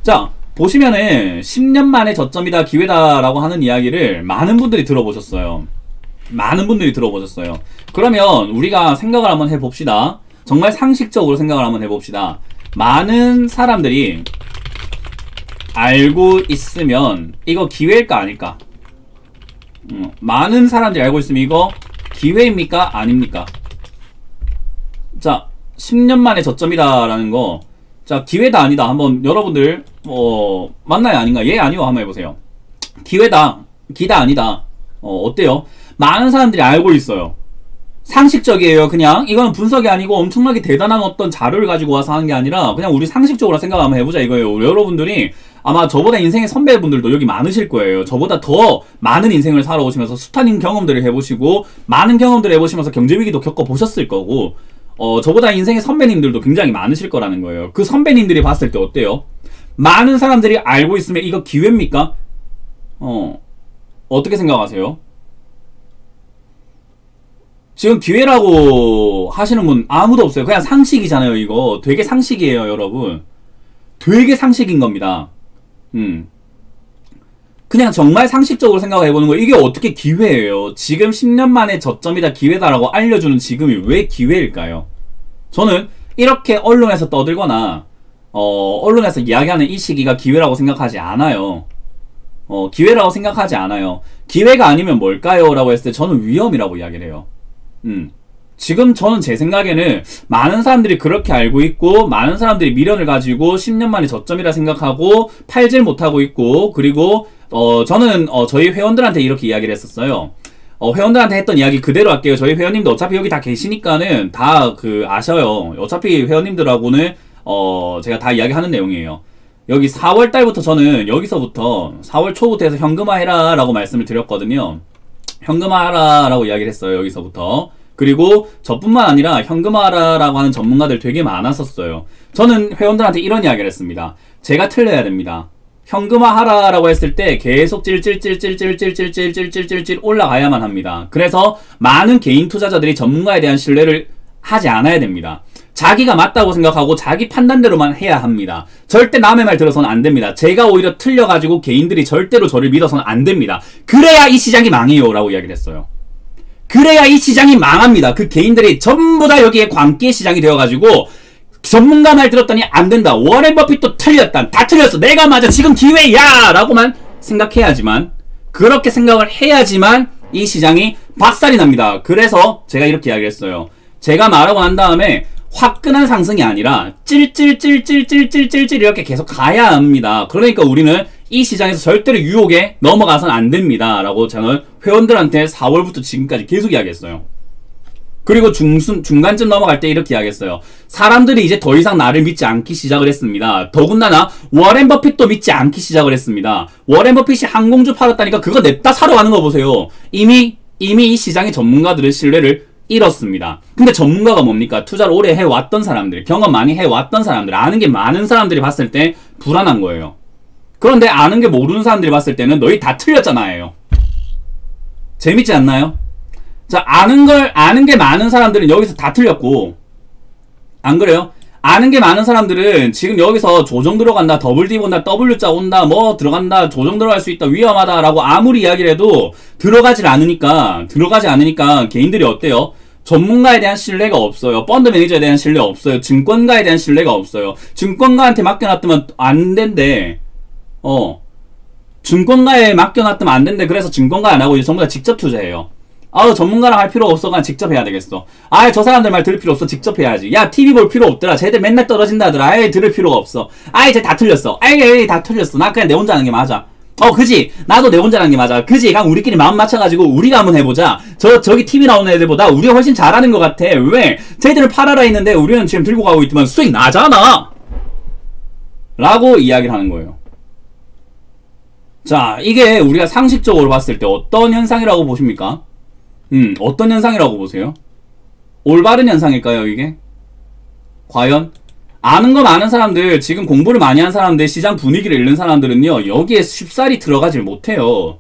자, 보시면은 10년 만에 저점이다 기회다라고 하는 이야기를 많은 분들이 들어보셨어요. 많은 분들이 들어보셨어요. 그러면 우리가 생각을 한번 해봅시다. 정말 상식적으로 생각을 한번 해봅시다. 많은 사람들이 알고 있으면 이거 기회일까 아닐까? 많은 사람들이 알고 있으면 이거 기회입니까 아닙니까? 자, 10년 만에 저점이다 라는 거, 자, 기회다 아니다 한번 여러분들 맞나요 아닌가? 예 아니요 한번 해보세요. 기회다 기다 아니다. 어때요? 많은 사람들이 알고 있어요. 상식적이에요. 그냥 이거는 분석이 아니고 엄청나게 대단한 어떤 자료를 가지고 와서 하는 게 아니라 그냥 우리 상식적으로 생각 한번 해보자 이거예요. 여러분들이 아마 저보다 인생의 선배분들도 여기 많으실 거예요. 저보다 더 많은 인생을 살아오시면서 숱한 경험들을 해보시고 많은 경험들을 해보시면서 경제위기도 겪어보셨을 거고, 저보다 인생의 선배님들도 굉장히 많으실 거라는 거예요. 그 선배님들이 봤을 때 어때요? 많은 사람들이 알고 있으면 이거 기회입니까? 어떻게 생각하세요? 지금 기회라고 하시는 분 아무도 없어요. 그냥 상식이잖아요. 이거 되게 상식이에요 여러분. 되게 상식인 겁니다. 그냥 정말 상식적으로 생각해보는 거예요. 이게 어떻게 기회예요? 지금 10년 만에 저점이다 기회다라고 알려주는 지금이 왜 기회일까요? 저는 이렇게 언론에서 떠들거나 언론에서 이야기하는 이 시기가 기회라고 생각하지 않아요. 기회라고 생각하지 않아요. 기회가 아니면 뭘까요? 라고 했을 때 저는 위험이라고 이야기를 해요. 지금 저는 제 생각에는 많은 사람들이 그렇게 알고 있고 많은 사람들이 미련을 가지고 10년 만에 저점이라 생각하고 팔질 못하고 있고, 그리고 저는 저희 회원들한테 이렇게 이야기를 했었어요. 회원들한테 했던 이야기 그대로 할게요. 저희 회원님도 어차피 여기 다 계시니까는 다 아셔요. 어차피 회원님들하고는 제가 다 이야기하는 내용이에요. 여기 4월달부터 저는 여기서부터 4월 초부터 해서 현금화해라 라고 말씀을 드렸거든요. 현금화하라 라고 이야기를 했어요. 여기서부터. 그리고 저뿐만 아니라 현금화라고 하는 전문가들 되게 많았었어요. 저는 회원들한테 이런 이야기를 했습니다. 제가 틀려야 됩니다. 현금화하라 라고 했을 때 계속 찔찔찔찔찔찔찔찔찔찔찔 올라가야만 합니다. 그래서 많은 개인 투자자들이 전문가에 대한 신뢰를 하지 않아야 됩니다. 자기가 맞다고 생각하고 자기 판단대로만 해야 합니다. 절대 남의 말 들어서는 안 됩니다. 제가 오히려 틀려가지고 개인들이 절대로 저를 믿어서는 안 됩니다. 그래야 이 시장이 망해요 라고 이야기를 했어요. 그래야 이 시장이 망합니다. 그 개인들이 전부 다 여기에 광기의 시장이 되어가지고 전문가 말 들었더니 안 된다. 워렌 버핏도 틀렸다. 다 틀렸어. 내가 맞아. 지금 기회야! 라고만 생각해야지만, 그렇게 생각을 해야지만 이 시장이 박살이 납니다. 그래서 제가 이렇게 이야기했어요. 제가 말하고 난 다음에 화끈한 상승이 아니라 찔찔찔찔찔찔찔찔 이렇게 계속 가야 합니다. 그러니까 우리는 이 시장에서 절대로 유혹에 넘어가선 안 됩니다. 라고 저는 회원들한테 4월부터 지금까지 계속 이야기했어요. 그리고 중간쯤 넘어갈 때 이렇게 이야기했어요. 사람들이 이제 더 이상 나를 믿지 않기 시작을 했습니다. 더군다나 워렌 버핏도 믿지 않기 시작을 했습니다. 워렌 버핏이 항공주 팔았다니까 그거 냅다 사러 가는 거 보세요. 이미 이 시장의 전문가들의 신뢰를 잃었습니다. 근데 전문가가 뭡니까? 투자를 오래 해왔던 사람들, 경험 많이 해왔던 사람들, 아는 게 많은 사람들이 봤을 때 불안한 거예요. 그런데 아는 게 모르는 사람들이 봤을 때는 너희 다 틀렸잖아요. 재밌지 않나요? 자, 아는 게 많은 사람들은 여기서 다 틀렸고, 안 그래요? 아는 게 많은 사람들은 지금 여기서 조정 들어간다, 더블 D 본다, W자 온다, 뭐 들어간다, 조정 들어갈 수 있다, 위험하다 라고 아무리 이야기를 해도 들어가지 않으니까 개인들이 어때요? 전문가에 대한 신뢰가 없어요. 펀드 매니저에 대한 신뢰 없어요. 증권가에 대한 신뢰가 없어요. 증권가한테 맡겨놨으면 안 된대. 증권가에 맡겨놨으면 안 된대. 그래서 증권가 안 하고 이제 전부 다 직접 투자해요. 전문가랑 할 필요 없어. 그냥 직접 해야 되겠어. 저 사람들 말 들을 필요 없어. 직접 해야지. 야, TV 볼 필요 없더라. 쟤들 맨날 떨어진다더라. 들을 필요가 없어. 쟤 다 틀렸어. 다 틀렸어. 나 그냥 내 혼자 하는 게 맞아. 그지? 나도 내 혼자 하는 게 맞아. 그지? 그냥 우리끼리 마음 맞춰가지고 우리가 한번 해보자. 저기 TV 나오는 애들보다 우리가 훨씬 잘하는 것 같아. 왜? 쟤들을 팔아라 했는데 우리는 지금 들고 가고 있지만 수익 나잖아! 라고 이야기를 하는 거예요. 자, 이게 우리가 상식적으로 봤을 때 어떤 현상이라고 보십니까? 어떤 현상이라고 보세요? 올바른 현상일까요, 이게? 과연? 아는 거 많은 사람들, 지금 공부를 많이 한 사람들, 시장 분위기를 읽는 사람들은요, 여기에 쉽사리 들어가질 못해요.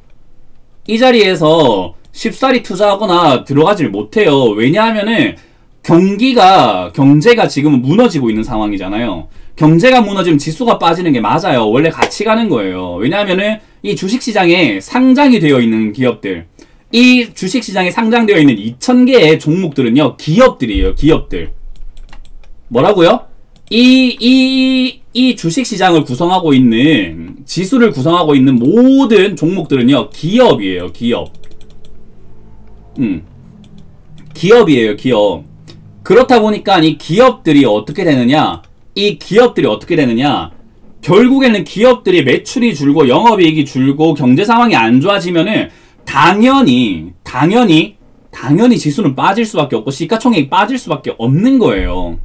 이 자리에서 쉽사리 투자하거나 들어가질 못해요. 왜냐하면은, 경제가 지금 무너지고 있는 상황이잖아요. 경제가 무너지면 지수가 빠지는 게 맞아요. 원래 같이 가는 거예요. 왜냐하면은 이 주식시장에 상장이 되어 있는 기업들, 이 주식시장에 상장되어 있는 2000개의 종목들은요, 기업들이에요. 기업들. 뭐라고요? 이 주식시장을 구성하고 있는, 지수를 구성하고 있는 모든 종목들은요, 기업이에요. 기업. 기업이에요. 기업. 그렇다 보니까 이 기업들이 어떻게 되느냐, 결국에는 기업들이 매출이 줄고 영업이익이 줄고 경제 상황이 안 좋아지면은 당연히 지수는 빠질 수밖에 없고 시가총액이 빠질 수밖에 없는 거예요.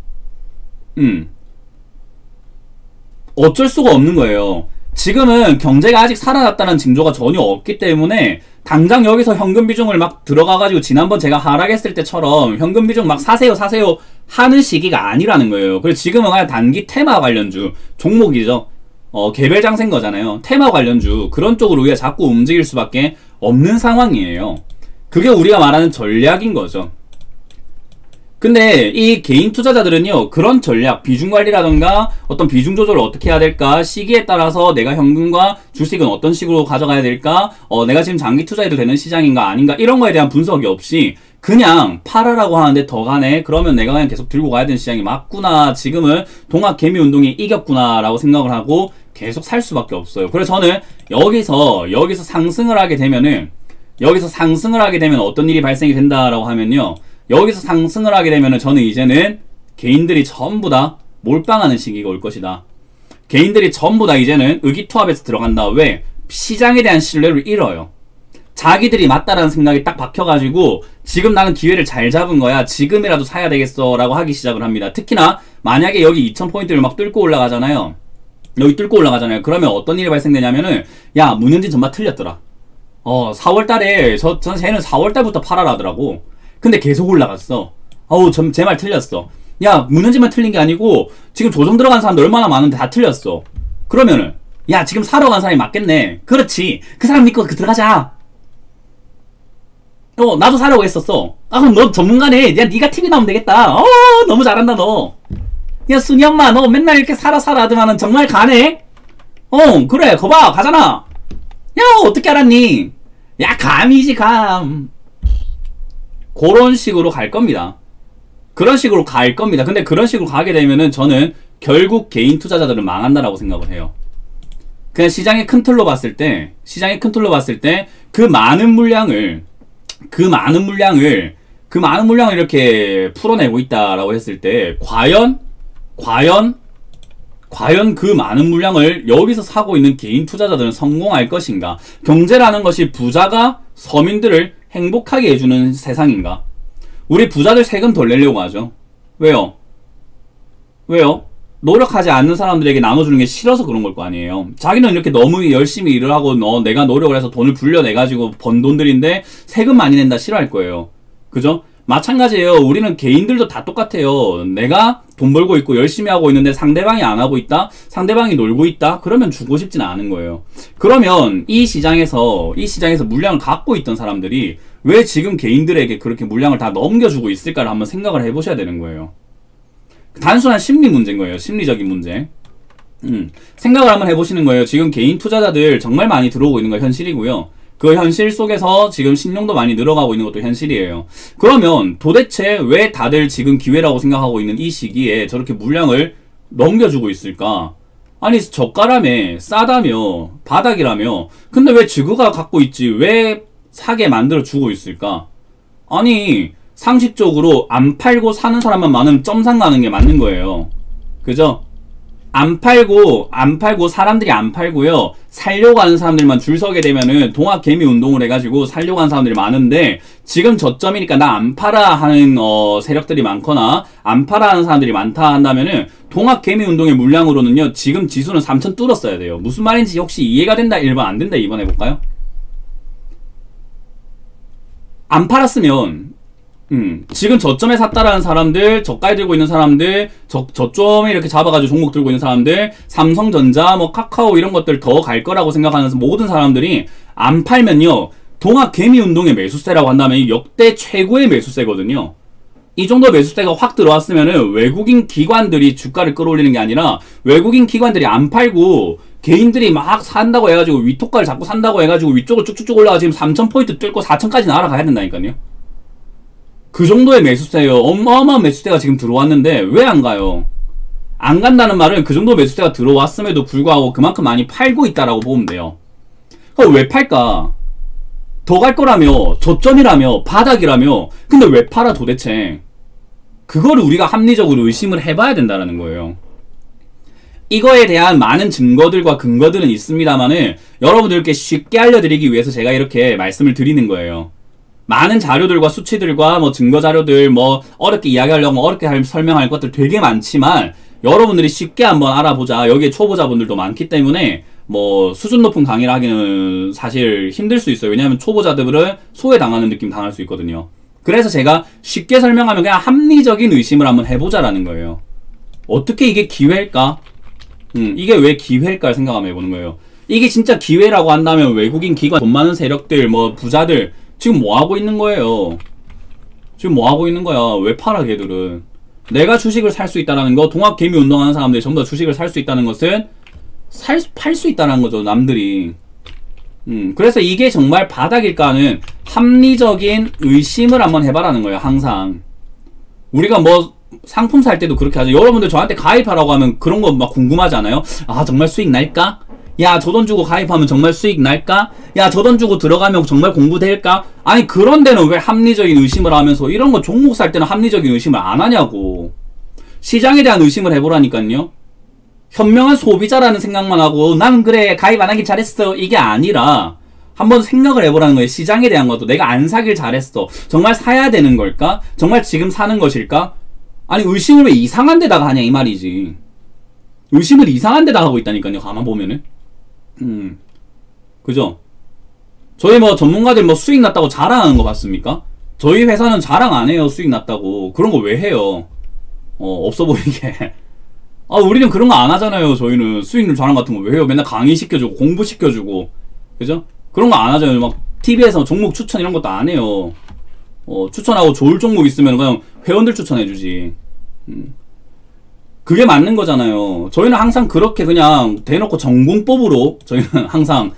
어쩔 수가 없는 거예요. 지금은 경제가 아직 살아났다는 징조가 전혀 없기 때문에 당장 여기서 현금 비중을 막 들어가가지고 지난번 제가 하락했을 때처럼 현금 비중 막 사세요 하는 시기가 아니라는 거예요. 그래서 지금은 그냥 단기 테마 관련주 종목이죠. 개별 장세인 거잖아요. 테마 관련주 그런 쪽으로 우리가 자꾸 움직일 수밖에 없는 상황이에요. 그게 우리가 말하는 전략인 거죠. 근데 이 개인 투자자들은요, 그런 전략, 비중 관리라던가 어떤 비중 조절을 어떻게 해야 될까, 시기에 따라서 내가 현금과 주식은 어떤 식으로 가져가야 될까, 내가 지금 장기 투자해도 되는 시장인가 아닌가, 이런 거에 대한 분석이 없이 그냥 팔아라고 하는데 더 가네, 그러면 내가 그냥 계속 들고 가야 되는 시장이 맞구나, 지금은 동학개미운동이 이겼구나 라고 생각을 하고 계속 살 수밖에 없어요. 그래서 저는 여기서 상승을 하게 되면 어떤 일이 발생이 된다라고 하면요, 여기서 상승을 하게 되면 저는 이제는 개인들이 전부 다 몰빵하는 시기가 올 것이다. 개인들이 전부 다 이제는 의기투합에서 들어간다. 왜? 시장에 대한 신뢰를 잃어요. 자기들이 맞다라는 생각이 딱 박혀가지고 지금 나는 기회를 잘 잡은 거야, 지금이라도 사야 되겠어 라고 하기 시작을 합니다. 특히나 만약에 여기 2000포인트를 막 뚫고 올라가잖아요. 그러면 어떤 일이 발생되냐면은, 야, 문현진 전마 틀렸더라. 4월달에 쟤는 4월달부터 팔아라 하더라고. 근데 계속 올라갔어. 제 말 틀렸어. 야, 문현진만 틀린 게 아니고 지금 조정 들어간 사람도 얼마나 많은데 다 틀렸어. 그러면은, 야, 지금 사러 간 사람이 맞겠네. 그렇지, 그 사람 믿고 들어가자. 나도 사려고 했었어. 그럼 너 전문가네. 야, 네가 TV 나오면 되겠다. 너무 잘한다 너. 야, 순이 엄마, 너 맨날 이렇게 사라 하더만은 정말 가네? 그래, 거봐, 가잖아. 야, 어떻게 알았니? 야, 감이지, 감. 그런 식으로 갈 겁니다. 그런 식으로 갈 겁니다. 근데 그런 식으로 가게 되면은 저는 결국 개인 투자자들은 망한다라고 생각을 해요. 그냥 시장의 큰 틀로 봤을 때 그 많은 물량을 이렇게 풀어내고 있다라고 했을 때 과연 그 많은 물량을 여기서 사고 있는 개인 투자자들은 성공할 것인가? 경제라는 것이 부자가 서민들을 행복하게 해주는 세상인가? 우리 부자들 세금 덜 내려고 하죠. 왜요? 노력하지 않는 사람들에게 나눠주는 게 싫어서 그런 걸 거 아니에요. 자기는 이렇게 너무 열심히 일을 하고 내가 노력을 해서 돈을 불려내가지고 번 돈들인데 세금 많이 낸다 싫어할 거예요. 그죠? 마찬가지예요. 우리는 개인들도 다 똑같아요. 내가 돈 벌고 있고 열심히 하고 있는데 상대방이 안 하고 있다? 상대방이 놀고 있다? 그러면 주고 싶지는 않은 거예요. 그러면 이 시장에서 물량을 갖고 있던 사람들이 왜 지금 개인들에게 그렇게 물량을 다 넘겨주고 있을까를 한번 생각을 해보셔야 되는 거예요. 단순한 심리 문제인 거예요. 심리적인 문제. 생각을 한번 해보시는 거예요. 지금 개인 투자자들 정말 많이 들어오고 있는 거 현실이고요. 그 현실 속에서 지금 신용도 많이 늘어가고 있는 것도 현실이에요. 그러면 도대체 왜 다들 지금 기회라고 생각하고 있는 이 시기에 저렇게 물량을 넘겨주고 있을까? 아니, 저가라며, 싸다며, 바닥이라며, 근데 왜 지구가 갖고 있지? 왜 사게 만들어주고 있을까? 아니, 상식적으로 안 팔고 사는 사람만 많으면 점상 가는 게 맞는 거예요. 그죠? 안 팔고 사람들이 안 팔고요, 살려고 하는 사람들만 줄 서게 되면은 동학개미 운동을 해가지고 살려고 하는 사람들이 많은데, 지금 저점이니까 나 안 팔아 하는 세력들이 많거나 안 팔아 하는 사람들이 많다 한다면은 동학개미 운동의 물량으로는요 지금 지수는 3000 뚫었어야 돼요. 무슨 말인지 혹시 이해가 된다 1번, 안 된다 2번 해볼까요? 안 팔았으면 지금 저점에 샀다라는 사람들, 저가에 들고 있는 사람들, 저점에 이렇게 잡아가지고 종목 들고 있는 사람들, 삼성전자, 카카오 이런 것들 더 갈 거라고 생각하는 모든 사람들이 안 팔면요, 동학개미운동의 매수세라고 한다면 역대 최고의 매수세거든요. 이 정도 매수세가 확 들어왔으면은 외국인 기관들이 주가를 끌어올리는 게 아니라 외국인 기관들이 안 팔고 개인들이 막 산다고 해가지고 위토가를 자꾸 산다고 해가지고 위쪽을 쭉쭉쭉 올라가 지금 3,000포인트 뚫고 4,000까지 날아가야 된다니까요. 그 정도의 매수세예요. 어마어마한 매수세가 지금 들어왔는데 왜 안 가요? 안 간다는 말은 그 정도 매수세가 들어왔음에도 불구하고 그만큼 많이 팔고 있다라고 보면 돼요. 그럼 왜 팔까? 더 갈 거라며, 저점이라며, 바닥이라며, 근데 왜 팔아 도대체? 그거를 우리가 합리적으로 의심을 해봐야 된다는 거예요. 이거에 대한 많은 증거들과 근거들은 있습니다만은 여러분들께 쉽게 알려드리기 위해서 제가 이렇게 말씀을 드리는 거예요. 많은 자료들과 수치들과 뭐 증거 자료들 뭐 어렵게 이야기하려고 어렵게 설명할 것들 되게 많지만 여러분들이 쉽게 한번 알아보자. 여기에 초보자분들도 많기 때문에 뭐 수준 높은 강의를 하기는 사실 힘들 수 있어요. 왜냐하면 초보자들은 소외당하는 느낌 당할 수 있거든요. 그래서 제가 쉽게 설명하면 그냥 합리적인 의심을 한번 해보자라는 거예요. 어떻게 이게 기회일까? 이게 왜 기회일까 생각 한번 해보는 거예요. 이게 진짜 기회라고 한다면 외국인 기관, 돈 많은 세력들, 뭐 부자들 지금 뭐 하고 있는 거예요? 지금 뭐 하고 있는 거야? 왜 팔아 걔들은? 내가 주식을 살 수 있다는 거, 동학개미 운동하는 사람들이 전부 다 주식을 살 수 있다는 것은 팔 수 있다는 거죠, 남들이. 그래서 이게 정말 바닥일까는 합리적인 의심을 한번 해봐라는 거예요, 항상. 우리가 뭐 상품 살 때도 그렇게 하죠. 여러분들 저한테 가입하라고 하면 그런 거 막 궁금하지 않아요? 아, 정말 수익 날까? 야, 저 돈 주고 가입하면 정말 수익 날까? 야, 저 돈 주고 들어가면 정말 공부될까? 아니, 그런 데는 왜 합리적인 의심을 하면서 이런 거 종목 살 때는 합리적인 의심을 안 하냐고. 시장에 대한 의심을 해보라니까요. 현명한 소비자라는 생각만 하고 나는 그래 가입 안 하길 잘했어 이게 아니라 한번 생각을 해보라는 거예요. 시장에 대한 것도 내가 안 사길 잘했어. 정말 사야 되는 걸까? 정말 지금 사는 것일까? 아니 의심을 왜 이상한 데다가 하냐 이 말이지. 의심을 이상한 데다 하고 있다니까요. 가만 보면은 그죠? 저희 뭐 전문가들 뭐 수익 났다고 자랑하는 거 봤습니까? 저희 회사는 자랑 안 해요. 수익 났다고. 그런 거 왜 해요? 없어 보이게. 아, 우리는 그런 거 안 하잖아요. 저희는 수익률 자랑 같은 거 왜 해요? 맨날 강의 시켜주고 공부 시켜주고 그죠? 그런 거 안 하잖아요. 막 TV에서 종목 추천 이런 것도 안 해요. 추천하고 좋을 종목 있으면 그냥 회원들 추천해주지. 그게 맞는 거잖아요. 저희는 항상 그렇게 그냥 대놓고 전공법으로 저희는 항상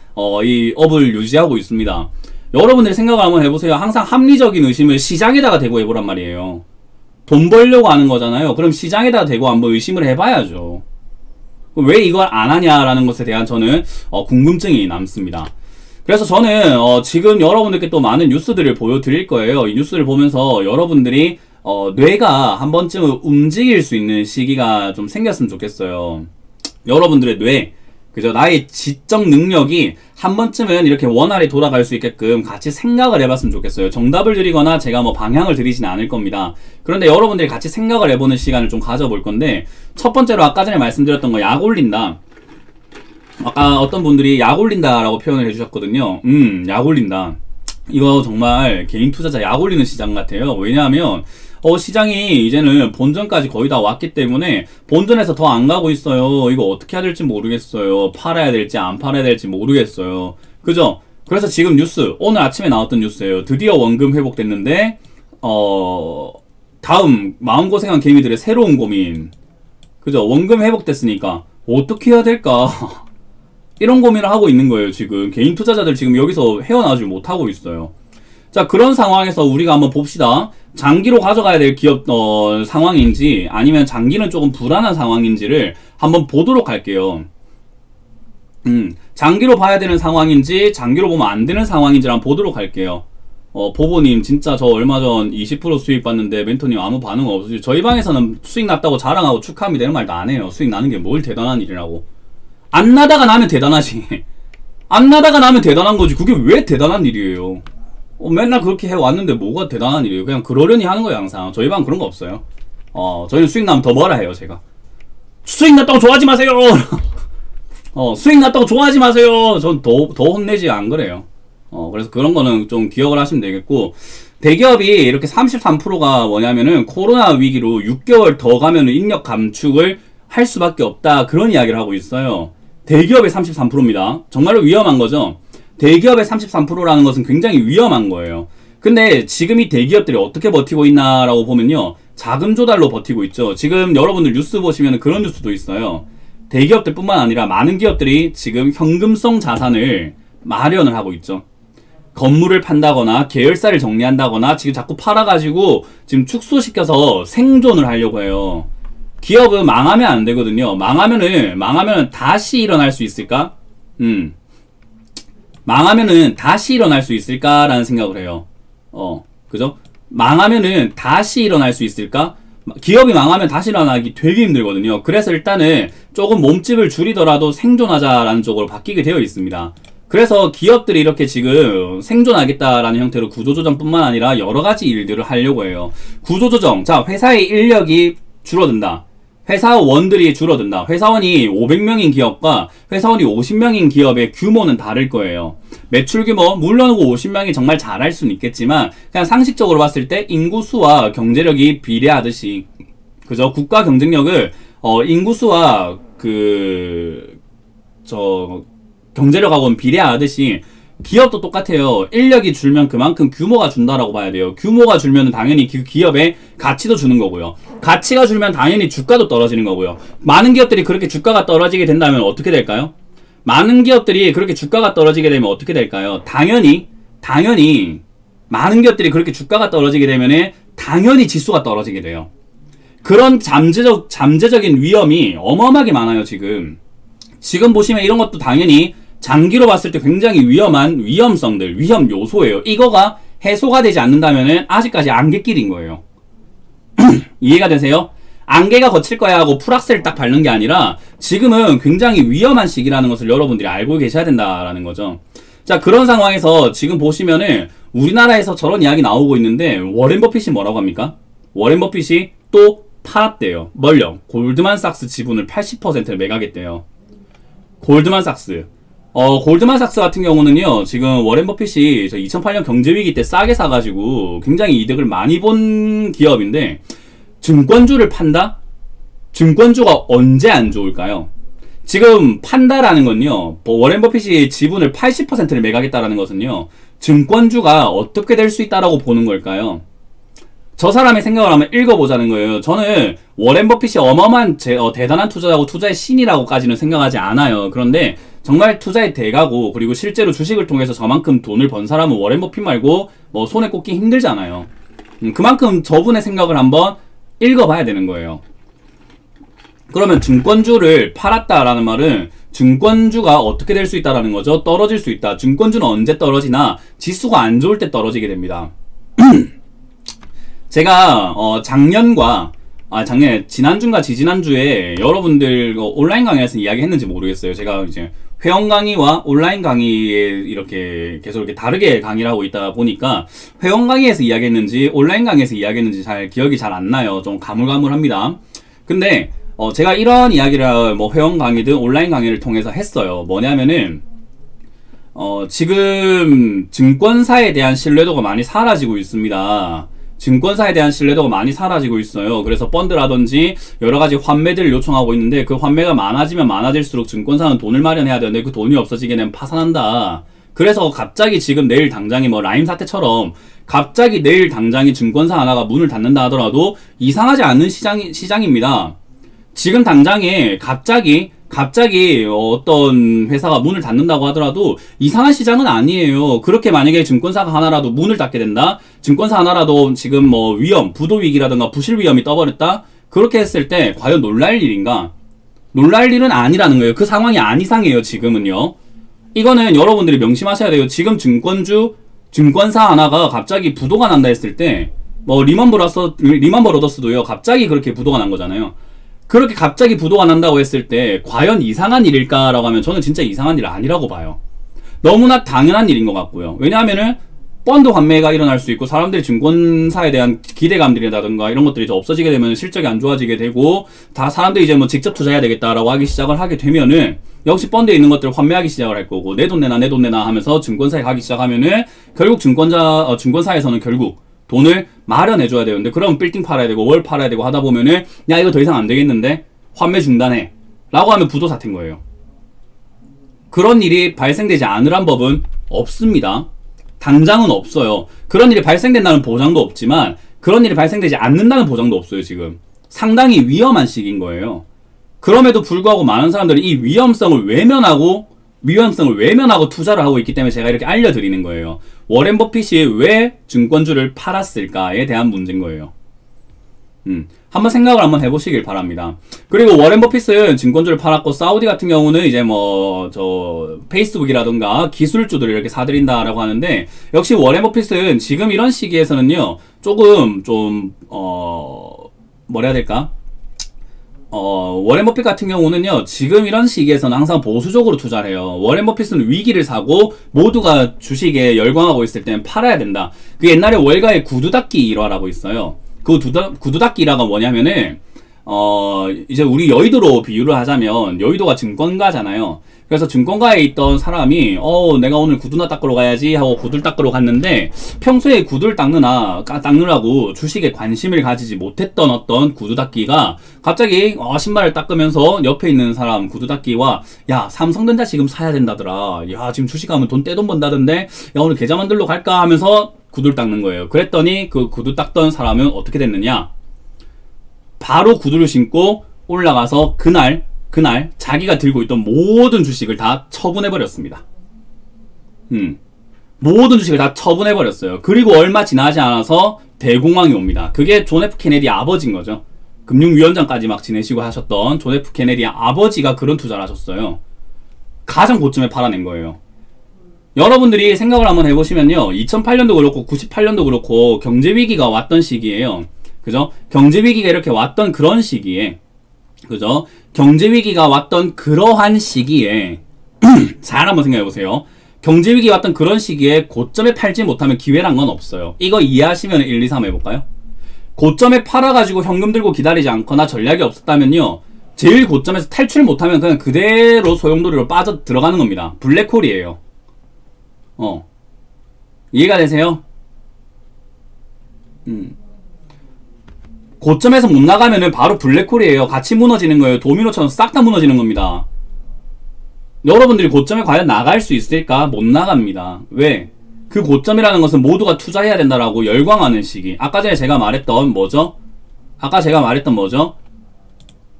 이 업을 유지하고 있습니다. 여러분들이 생각을 한번 해보세요. 항상 합리적인 의심을 시장에다가 대고 해보란 말이에요. 돈 벌려고 하는 거잖아요. 그럼 시장에다 대고 한번 의심을 해봐야죠. 왜 이걸 안 하냐라는 것에 대한 저는 궁금증이 남습니다. 그래서 저는 지금 여러분들께 또 많은 뉴스들을 보여드릴 거예요. 이 뉴스를 보면서 여러분들이 뇌가 한 번쯤은 움직일 수 있는 시기가 좀 생겼으면 좋겠어요. 여러분들의 뇌, 그죠? 나의 지적 능력이 한 번쯤은 이렇게 원활히 돌아갈 수 있게끔 같이 생각을 해봤으면 좋겠어요. 정답을 드리거나 제가 뭐 방향을 드리지는 않을 겁니다. 그런데 여러분들이 같이 생각을 해보는 시간을 좀 가져볼 건데, 첫 번째로 아까 전에 말씀드렸던 거 약 올린다. 아까 어떤 분들이 약 올린다 라고 표현을 해주셨거든요. 약 올린다. 이거 정말 개인 투자자 약 올리는 시장 같아요. 왜냐하면 시장이 이제는 본전까지 거의 다 왔기 때문에 본전에서 더 안 가고 있어요. 이거 어떻게 해야 될지 모르겠어요. 팔아야 될지 안 팔아야 될지 모르겠어요. 그죠? 그래서 지금 뉴스, 오늘 아침에 나왔던 뉴스예요. 드디어 원금 회복됐는데 다음 마음고생한 개미들의 새로운 고민. 그죠? 원금 회복됐으니까 어떻게 해야 될까? 이런 고민을 하고 있는 거예요. 지금 개인 투자자들 지금 여기서 헤어나오지 못하고 있어요. 자, 그런 상황에서 우리가 한번 봅시다. 장기로 가져가야 될 기업 상황인지 아니면 장기는 조금 불안한 상황인지를 한번 보도록 할게요. 장기로 봐야 되는 상황인지 장기로 보면 안 되는 상황인지 한번 보도록 할게요. 보보님 진짜 저 얼마 전 20% 수익 봤는데 멘토님 아무 반응 없으시죠? 저희 방에서는 수익 났다고 자랑하고 축하합니다 이런 말도 안 해요. 수익 나는 게 뭘 대단한 일이라고. 안 나다가 나면 대단하지. 안 나다가 나면 대단한 거지. 그게 왜 대단한 일이에요? 맨날 그렇게 해왔는데 뭐가 대단한 일이에요? 그냥 그러려니 하는 거예요 항상. 저희 방 그런 거 없어요. 저희는 수익 나면 더 뭐라 해요 제가. 수익 났다고 좋아하지 마세요. 수익 났다고 좋아하지 마세요. 전 더 혼내지 안 그래요. 그래서 그런 거는 좀 기억을 하시면 되겠고, 대기업이 이렇게 33%가 뭐냐면은 코로나 위기로 6개월 더 가면은 인력 감축을 할 수밖에 없다, 그런 이야기를 하고 있어요. 대기업의 33%입니다. 정말로 위험한 거죠. 대기업의 33%라는 것은 굉장히 위험한 거예요. 근데 지금 이 대기업들이 어떻게 버티고 있나라고 보면요. 자금 조달로 버티고 있죠. 지금 여러분들 뉴스 보시면 그런 뉴스도 있어요. 대기업들 뿐만 아니라 많은 기업들이 지금 현금성 자산을 마련을 하고 있죠. 건물을 판다거나 계열사를 정리한다거나 지금 자꾸 팔아가지고 지금 축소시켜서 생존을 하려고 해요. 기업은 망하면 안 되거든요. 망하면은 다시 일어날 수 있을까? 망하면은 다시 일어날 수 있을까라는 생각을 해요. 그죠? 망하면은 다시 일어날 수 있을까? 기업이 망하면 다시 일어나기 되게 힘들거든요. 그래서 일단은 조금 몸집을 줄이더라도 생존하자라는 쪽으로 바뀌게 되어 있습니다. 그래서 기업들이 이렇게 지금 생존하겠다라는 형태로 구조조정뿐만 아니라 여러가지 일들을 하려고 해요. 구조조정, 자, 회사의 인력이 줄어든다. 회사원들이 줄어든다. 회사원이 500명인 기업과 회사원이 50명인 기업의 규모는 다를 거예요. 매출 규모, 물론 50명이 정말 잘할 수는 있겠지만 그냥 상식적으로 봤을 때 인구수와 경제력이 비례하듯이, 그죠? 국가 경쟁력을 인구수와 경제력하고는 비례하듯이 기업도 똑같아요. 인력이 줄면 그만큼 규모가 준다라고 봐야 돼요. 규모가 줄면 당연히 그 기업의 가치도 주는 거고요. 가치가 줄면 당연히 주가도 떨어지는 거고요. 많은 기업들이 그렇게 주가가 떨어지게 된다면 어떻게 될까요? 많은 기업들이 그렇게 주가가 떨어지게 되면 어떻게 될까요? 당연히 많은 기업들이 그렇게 주가가 떨어지게 되면 당연히 지수가 떨어지게 돼요. 그런 잠재적인 위험이 어마어마하게 많아요. 지금 보시면 이런 것도 당연히 장기로 봤을 때 굉장히 위험한 위험성들, 위험 요소예요. 이거가 해소가 되지 않는다면은 아직까지 안개길인 거예요. 이해가 되세요? 안개가 거칠 거야 하고 풀악셀을 딱 밟는 게 아니라 지금은 굉장히 위험한 시기라는 것을 여러분들이 알고 계셔야 된다라는 거죠. 자, 그런 상황에서 지금 보시면은 우리나라에서 저런 이야기 나오고 있는데 워렌 버핏이 뭐라고 합니까? 워렌 버핏이 또 팔았대요. 뭘요? 골드만삭스 지분을 80%를 매각했대요. 골드만삭스. 골드만삭스 같은 경우는요, 지금 워렌 버핏이 2008년 경제위기 때 싸게 사가지고 굉장히 이득을 많이 본 기업인데, 증권주를 판다? 증권주가 언제 안 좋을까요? 지금 판다라는 건요, 워렌 버핏이 지분을 80%를 매각했다라는 것은요, 증권주가 어떻게 될 수 있다라고 보는 걸까요? 저 사람의 생각을 한번 읽어보자는 거예요. 저는 워렌 버핏이 어마어마한 대단한 투자자고 투자의 신이라고까지는 생각하지 않아요. 그런데 정말 투자의 대가고, 그리고 실제로 주식을 통해서 저만큼 돈을 번 사람은 워렌 버핏 말고 뭐 손에 꼽기 힘들잖아요. 그만큼 저분의 생각을 한번 읽어봐야 되는 거예요. 그러면 증권주를 팔았다라는 말은 증권주가 어떻게 될 수 있다라는 거죠. 떨어질 수 있다. 증권주는 언제 떨어지나? 지수가 안 좋을 때 떨어지게 됩니다. 제가 지난주인가 지지난주에 여러분들 온라인 강의에서 이야기했는지 모르겠어요. 제가 이제 회원 강의와 온라인 강의에 이렇게 계속 이렇게 다르게 강의를 하고 있다 보니까 회원 강의에서 이야기했는지 온라인 강의에서 이야기했는지 기억이 잘 안 나요. 좀 가물가물합니다. 근데 제가 이런 이야기를 뭐 회원 강의든 온라인 강의를 통해서 했어요. 뭐냐면은 지금 증권사에 대한 신뢰도가 많이 사라지고 있습니다. 증권사에 대한 신뢰도가 많이 사라지고 있어요. 그래서 펀드라든지 여러가지 환매들을 요청하고 있는데, 그 환매가 많아지면 많아질수록 증권사는 돈을 마련해야 되는데 그 돈이 없어지게 되면 파산한다. 그래서 갑자기 지금 내일 당장이 뭐 라임 사태처럼 갑자기 내일 당장이 증권사 하나가 문을 닫는다 하더라도 이상하지 않는 시장입니다. 지금 당장에 갑자기 어떤 회사가 문을 닫는다고 하더라도 이상한 시장은 아니에요. 그렇게 만약에 증권사가 하나라도 문을 닫게 된다, 증권사 하나라도 지금 뭐 위험, 부도 위기라든가 부실 위험이 떠버렸다, 그렇게 했을 때 과연 놀랄 일인가? 놀랄 일은 아니라는 거예요. 그 상황이 안 이상해요. 지금은요. 이거는 여러분들이 명심하셔야 돼요. 지금 증권사 하나가 갑자기 부도가 난다 했을 때, 뭐 리먼 브러더스도요, 갑자기 그렇게 부도가 난 거잖아요. 그렇게 갑자기 부도가 난다고 했을 때 과연 이상한 일일까라고 하면 저는 진짜 이상한 일 아니라고 봐요. 너무나 당연한 일인 것 같고요. 왜냐하면은 펀드 환매가 일어날 수 있고, 사람들이 증권사에 대한 기대감들이라든가 이런 것들이 없어지게 되면 실적이 안 좋아지게 되고, 다 사람들이 이제 뭐 직접 투자해야 되겠다라고 하기 시작을 하게 되면은 역시 펀드에 있는 것들을 환매하기 시작을 할 거고, 내 돈 내놔 하면서 증권사에 가기 시작하면은 결국 증권사에서는 결국 돈을 마련해줘야 되는데, 그럼 빌딩 팔아야 되고 월 팔아야 되고 하다 보면은 야, 이거 더 이상 안 되겠는데 환매 중단해 라고 하면 부도 사태인 거예요. 그런 일이 발생되지 않으란 법은 없습니다. 당장은 없어요. 그런 일이 발생된다는 보장도 없지만 그런 일이 발생되지 않는다는 보장도 없어요. 지금 상당히 위험한 시기인 거예요. 그럼에도 불구하고 많은 사람들이 이 위험성을 외면하고 투자를 하고 있기 때문에 제가 이렇게 알려드리는 거예요. 워렌 버핏이 왜 증권주를 팔았을까에 대한 문제인 거예요. 한번 생각을 한번 해보시길 바랍니다. 그리고 워렌 버핏은 증권주를 팔았고, 사우디 같은 경우는 이제 페이스북이라던가 기술주들을 이렇게 사들인다라고 하는데, 역시 워렌 버핏은 지금 이런 시기에서는요, 조금 뭐라 해야 될까? 워렌 버핏 같은 경우는요, 지금 이런 시기에서는 항상 보수적으로 투자를 해요. 워렌 버핏은 위기를 사고 모두가 주식에 열광하고 있을 때는 팔아야 된다. 그 옛날에 월가의 구두닦기 일화라고 있어요. 그 구두닦기 일화가 뭐냐면은, 이제 우리 여의도로 비유를 하자면, 여의도가 증권가잖아요. 그래서 증권가에 있던 사람이, 내가 오늘 구두나 닦으러 가야지 하고 구두를 닦으러 갔는데, 평소에 구두를 닦느라고 주식에 관심을 가지지 못했던 어떤 구두 닦기가 갑자기, 신발을 닦으면서 옆에 있는 사람 구두 닦기와, 야, 삼성전자 지금 사야 된다더라. 야, 지금 주식하면 돈 떼돈 번다던데, 야, 오늘 계좌 만들러 갈까 하면서 구두를 닦는 거예요. 그랬더니 그 구두 닦던 사람은 어떻게 됐느냐? 바로 구두를 신고 올라가서 그날 자기가 들고 있던 모든 주식을 다 처분해버렸습니다. 모든 주식을 다 처분해버렸어요. 그리고 얼마 지나지 않아서 대공황이 옵니다. 그게 존 F 케네디 아버지인 거죠. 금융위원장까지 막 지내시고 하셨던 존 F 케네디 아버지가 그런 투자를 하셨어요. 가장 고점에 팔아낸 거예요. 여러분들이 생각을 한번 해보시면요, 2008년도 그렇고 98년도 그렇고 경제위기가 왔던 시기예요. 그죠? 경제위기가 이렇게 왔던 그런 시기에, 그죠? 경제위기가 왔던 그러한 시기에 잘 한번 생각해보세요. 경제위기 왔던 그런 시기에 고점에 팔지 못하면 기회란 건 없어요. 이거 이해하시면 1, 2, 3 해볼까요? 고점에 팔아가지고 현금 들고 기다리지 않거나 전략이 없었다면요, 제일 고점에서 탈출 못하면 그냥 그대로 소용돌이로 빠져 들어가는 겁니다. 블랙홀이에요. 이해가 되세요? 고점에서 못 나가면은 바로 블랙홀이에요. 같이 무너지는 거예요. 도미노처럼 싹 다 무너지는 겁니다. 여러분들이 고점에 과연 나갈 수 있을까? 못 나갑니다. 왜? 그 고점이라는 것은 모두가 투자해야 된다라고 열광하는 시기. 아까 제가 말했던 뭐죠?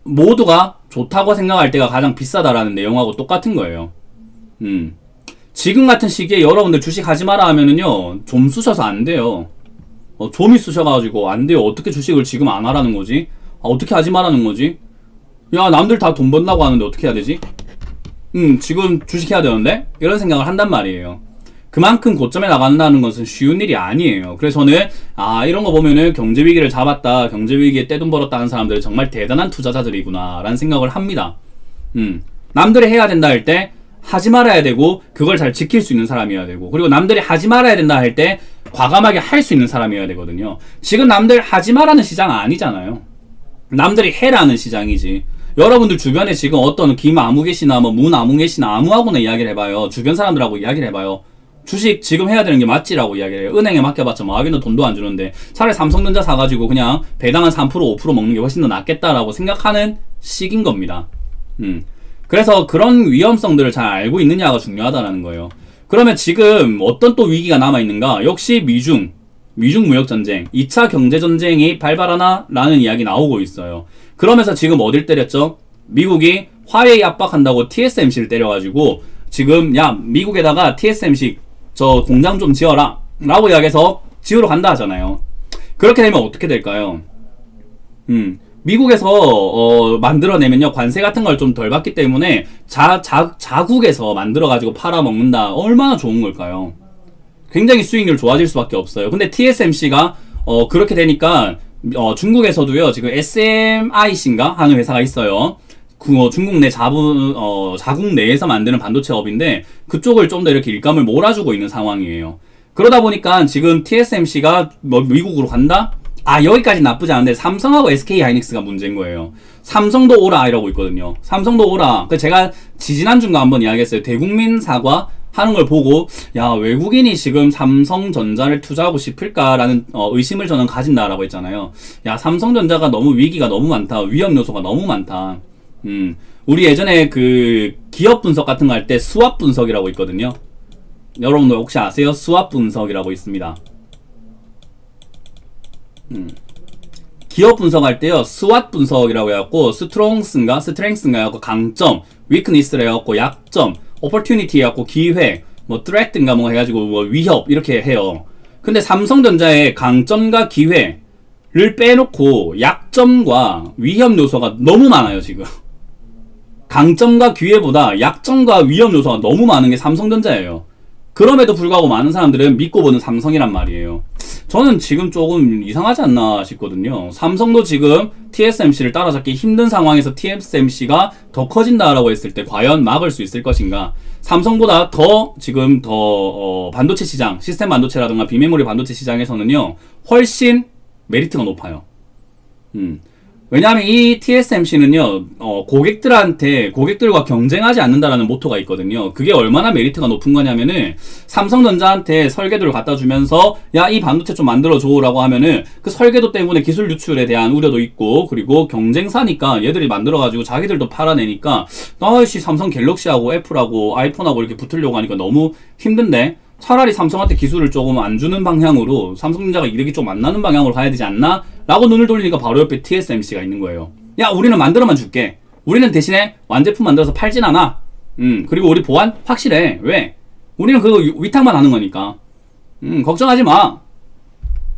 모두가 좋다고 생각할 때가 가장 비싸다라는 내용하고 똑같은 거예요. 지금 같은 시기에 여러분들 주식 하지 마라 하면은요, 좀 쑤셔서 안 돼요. 좀이 쑤셔가지고 안 돼요. 어떻게 주식을 지금 안 하라는 거지? 어떻게 하지 말라는 거지? 야, 남들 다 돈 번다고 하는데 어떻게 해야 되지? 지금 주식 해야 되는데? 이런 생각을 한단 말이에요. 그만큼 고점에 나간다는 것은 쉬운 일이 아니에요. 그래서 저는 이런 거 보면은 경제위기를 잡았다, 경제위기에 떼돈 벌었다 하는 사람들은 정말 대단한 투자자들이구나 라는 생각을 합니다. 남들이 해야 된다 할 때 하지 말아야 되고, 그걸 잘 지킬 수 있는 사람이어야 되고, 그리고 남들이 하지 말아야 된다 할 때 과감하게 할 수 있는 사람이어야 되거든요. 지금 남들 하지 말라는 시장 아니잖아요. 남들이 해라는 시장이지. 여러분들 주변에 지금 어떤 김아무개씨나 문아무개씨나 아무하고나 이야기를 해봐요. 주변 사람들하고 이야기를 해봐요. 주식 지금 해야 되는 게 맞지라고 이야기를 해요. 은행에 맡겨봤자 하기는 돈도 안 주는데 차라리 삼성전자 사가지고 그냥 배당 한 3% 5% 먹는 게 훨씬 더 낫겠다라고 생각하는 시기인 겁니다. 그래서 그런 위험성들을 잘 알고 있느냐가 중요하다는 거예요. 그러면 지금 어떤 또 위기가 남아있는가? 역시 미중 무역전쟁, 2차 경제전쟁이 발발하나? 라는 이야기 나오고 있어요. 그러면서 지금 어딜 때렸죠? 미국이 화웨이 압박한다고 TSMC를 때려가지고 지금 야, 미국에다가 TSMC 저 공장 좀 지어라 라고 이야기해서 지으러 간다 하잖아요. 그렇게 되면 어떻게 될까요? 미국에서 만들어내면요, 관세 같은 걸 좀 덜 받기 때문에 자국에서 만들어가지고 팔아먹는다. 얼마나 좋은 걸까요? 굉장히 수익률 좋아질 수밖에 없어요. 근데 TSMC가 그렇게 되니까 중국에서도요, 지금 SMIC인가 하는 회사가 있어요. 중국 내 자국 내에서 만드는 반도체업인데 그쪽을 좀 더 이렇게 일감을 몰아주고 있는 상황이에요. 그러다 보니까 지금 TSMC가 미국으로 간다? 여기까지 나쁘지 않은데 삼성하고 SK하이닉스가 문제인 거예요. 삼성도 오라 이러고 있거든요. 삼성도 오라. 제가 지지난주인가 한번 이야기했어요. 대국민 사과 하는 걸 보고, 야, 외국인이 지금 삼성전자를 투자하고 싶을까라는 의심을 저는 가진다라고 했잖아요. 야, 삼성전자가 너무 위기가 너무 많다. 위험 요소가 너무 많다. 우리 예전에 그 기업 분석 같은 거 할 때 수압 분석이라고 있거든요. 여러분들 혹시 아세요? 수압 분석이라고 있습니다. 기업 분석할 때요, 스왓 분석이라고 해갖고, 스트렝스인가 해갖고 강점, 위크니스를 해갖고 약점, 오퍼튜니티 해갖고 기회, 뭐 threat인가 뭐 해가지고 뭐 위협 이렇게 해요. 근데 삼성전자의 강점과 기회를 빼놓고 약점과 위협 요소가 너무 많아요 지금. 강점과 기회보다 약점과 위협 요소가 너무 많은 게 삼성전자예요. 그럼에도 불구하고 많은 사람들은 믿고 보는 삼성이란 말이에요. 저는 지금 조금 이상하지 않나 싶거든요. 삼성도 지금 TSMC를 따라잡기 힘든 상황에서 TSMC가 더 커진다라고 했을 때 과연 막을 수 있을 것인가? 삼성보다 더 지금 더 반도체 시장, 시스템 반도체라든가 비메모리 반도체 시장에서는요 훨씬 메리트가 높아요. 왜냐하면 이 TSMC는요 고객들과 경쟁하지 않는다라는 모토가 있거든요. 그게 얼마나 메리트가 높은 거냐면은 삼성전자한테 설계도를 갖다 주면서 야, 이 반도체 좀 만들어줘 라고 하면은 그 설계도 때문에 기술 유출에 대한 우려도 있고, 그리고 경쟁사니까 얘들이 만들어가지고 자기들도 팔아내니까 아이씨 삼성 갤럭시하고 애플하고 아이폰하고 이렇게 붙으려고 하니까 너무 힘든데, 차라리 삼성한테 기술을 조금 안 주는 방향으로 삼성전자가 이득이 좀 안 나는 방향으로 가야 되지 않나? 라고 눈을 돌리니까 바로 옆에 TSMC가 있는 거예요. 야, 우리는 만들어만 줄게. 우리는 대신에 완제품 만들어서 팔진 않아. 그리고 우리 보안 확실해. 왜? 우리는 그거 위탁만 하는 거니까. 걱정하지 마.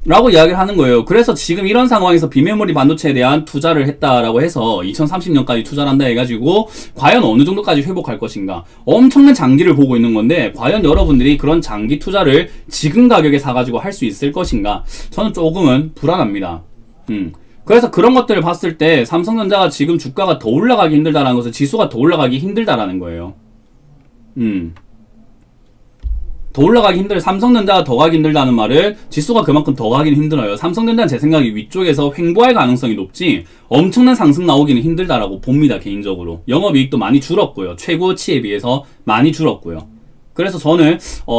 라고 이야기를 하는 거예요. 그래서 지금 이런 상황에서 비메모리 반도체에 대한 투자를 했다라고 해서 2030년까지 투자를 한다 해가지고 과연 어느 정도까지 회복할 것인가? 엄청난 장기를 보고 있는 건데 과연 여러분들이 그런 장기 투자를 지금 가격에 사가지고 할 수 있을 것인가? 저는 조금은 불안합니다. 그래서 그런 것들을 봤을 때 삼성전자가 지금 주가가 더 올라가기 힘들다라는 것은 지수가 더 올라가기 힘들다라는 거예요. 더 올라가기 힘들어요. 삼성전자가 더 가기 힘들다는 말은 지수가 그만큼 더 가기는 힘들어요. 삼성전자는 제 생각에 위쪽에서 횡보할 가능성이 높지 엄청난 상승 나오기는 힘들다라고 봅니다. 개인적으로. 영업이익도 많이 줄었고요. 최고치에 비해서 많이 줄었고요. 그래서 저는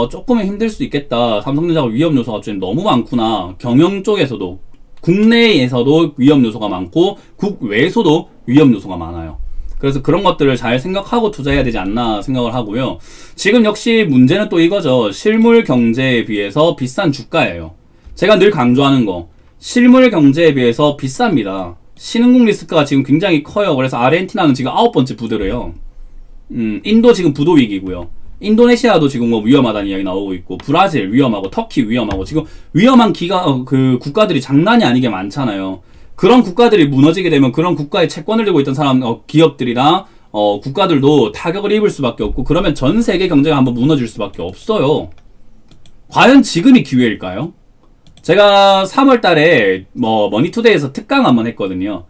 조금은 힘들 수 있겠다. 삼성전자가 위험 요소가 좀 너무 많구나. 경영 쪽에서도 국내에서도 위험 요소가 많고 국외에서도 위험 요소가 많아요. 그래서 그런 것들을 잘 생각하고 투자해야 되지 않나 생각을 하고요. 지금 역시 문제는 또 이거죠. 실물 경제에 비해서 비싼 주가예요. 제가 늘 강조하는 거, 실물 경제에 비해서 비쌉니다. 신흥국 리스크가 지금 굉장히 커요. 그래서 아르헨티나는 지금 9번째 부도래요. 인도 지금 부도 위기고요. 인도네시아도 지금 뭐 위험하다는 이야기 나오고 있고, 브라질 위험하고, 터키 위험하고, 지금 위험한 국가들이 장난이 아니게 많잖아요. 그런 국가들이 무너지게 되면 그런 국가의 채권을 들고 있던 기업들이나 국가들도 타격을 입을 수밖에 없고, 그러면 전 세계 경제가 한번 무너질 수밖에 없어요. 과연 지금이 기회일까요? 제가 3월 달에 머니투데이에서 특강 한번 했거든요.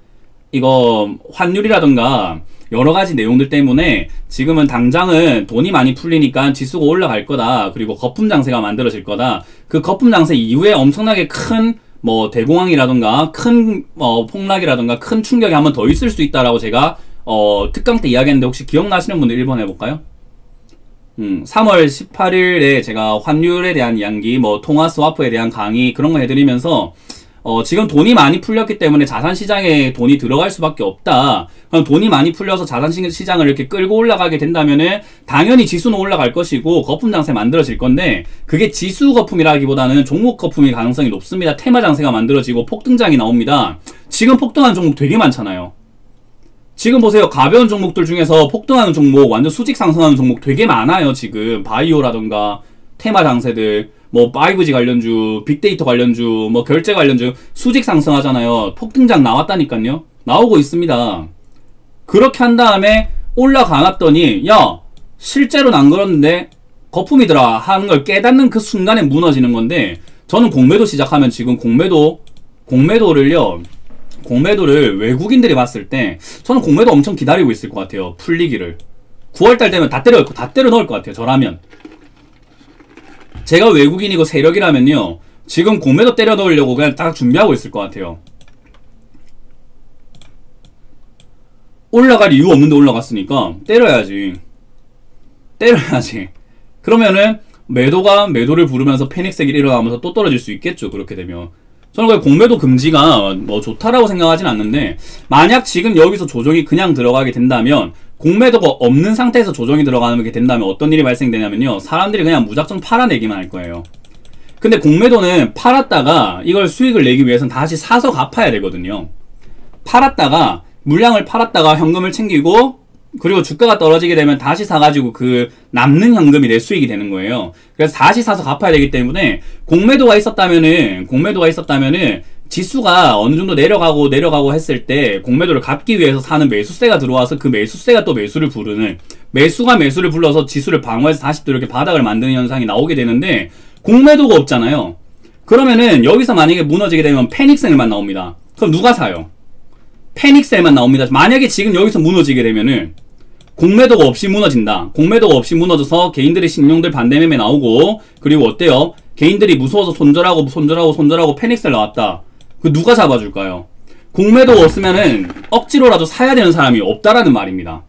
이거 환율이라던가 여러 가지 내용들 때문에 지금은 당장은 돈이 많이 풀리니까 지수가 올라갈 거다. 그리고 거품 장세가 만들어질 거다. 그 거품 장세 이후에 엄청나게 큰 대공황이라던가 큰 폭락이라던가 큰 충격이 한번 더 있을 수 있다라고 제가 특강 때 이야기했는데, 혹시 기억나시는 분들 1번 해볼까요? 3월 18일에 제가 환율에 대한 이야기, 통화 스와프에 대한 강의 그런 거 해드리면서 지금 돈이 많이 풀렸기 때문에 자산시장에 돈이 들어갈 수밖에 없다. 그럼 돈이 많이 풀려서 자산시장을 이렇게 끌고 올라가게 된다면은 당연히 지수는 올라갈 것이고 거품 장세 만들어질 건데, 그게 지수 거품이라기보다는 종목 거품일 가능성이 높습니다. 테마 장세가 만들어지고 폭등장이 나옵니다. 지금 폭등하는 종목 되게 많잖아요. 지금 보세요. 가벼운 종목들 중에서 폭등하는 종목, 완전 수직 상승하는 종목 되게 많아요. 지금 바이오라던가 테마 장세들, 5G 관련주, 빅데이터 관련주, 결제 관련주 수직 상승하잖아요. 폭등장 나왔다니까요. 나오고 있습니다. 그렇게 한 다음에 올라가놨더니 야, 실제로는 안 그렇는데 거품이더라 하는 걸 깨닫는 그 순간에 무너지는 건데, 저는 공매도 시작하면 지금 공매도를 외국인들이 봤을 때 저는 공매도 엄청 기다리고 있을 것 같아요. 풀리기를. 9월달 되면 다 때려 넣을 것 같아요. 저라면. 제가 외국인이고 세력이라면요, 지금 공매도 때려 넣으려고 그냥 딱 준비하고 있을 것 같아요. 올라갈 이유 없는데 올라갔으니까 때려야지. 그러면은 매도가 매도를 부르면서 패닉색이 일어나면서 또 떨어질 수 있겠죠. 그렇게 되면. 저는 공매도 금지가 좋다라고 생각하진 않는데, 만약 지금 여기서 조정이 그냥 들어가게 된다면 공매도가 없는 상태에서 조정이 들어가는 게 된다면 어떤 일이 발생되냐면요. 사람들이 그냥 무작정 팔아내기만 할 거예요. 근데 공매도는 팔았다가 이걸 수익을 내기 위해서는 다시 사서 갚아야 되거든요. 팔았다가 물량을 팔았다가 현금을 챙기고 그리고 주가가 떨어지게 되면 다시 사가지고 그 남는 현금이 내 수익이 되는 거예요. 그래서 다시 사서 갚아야 되기 때문에 공매도가 있었다면은 지수가 어느 정도 내려가고 했을 때 공매도를 갚기 위해서 사는 매수세가 들어와서 그 매수세가 또 매수를 부르는, 매수가 매수를 불러서 지수를 방어해서 다시 또 이렇게 바닥을 만드는 현상이 나오게 되는데 공매도가 없잖아요. 그러면은 여기서 만약에 무너지게 되면 패닉셀만 나옵니다. 그럼 누가 사요? 패닉셀만 나옵니다. 만약에 지금 여기서 무너지게 되면은 공매도가 없이 무너진다. 공매도가 없이 무너져서 개인들의 신용들 반대매매 나오고, 그리고 어때요? 개인들이 무서워서 손절하고 패닉셀 나왔다. 그 누가 잡아줄까요? 공매도가 없으면은 억지로라도 사야 되는 사람이 없다라는 말입니다.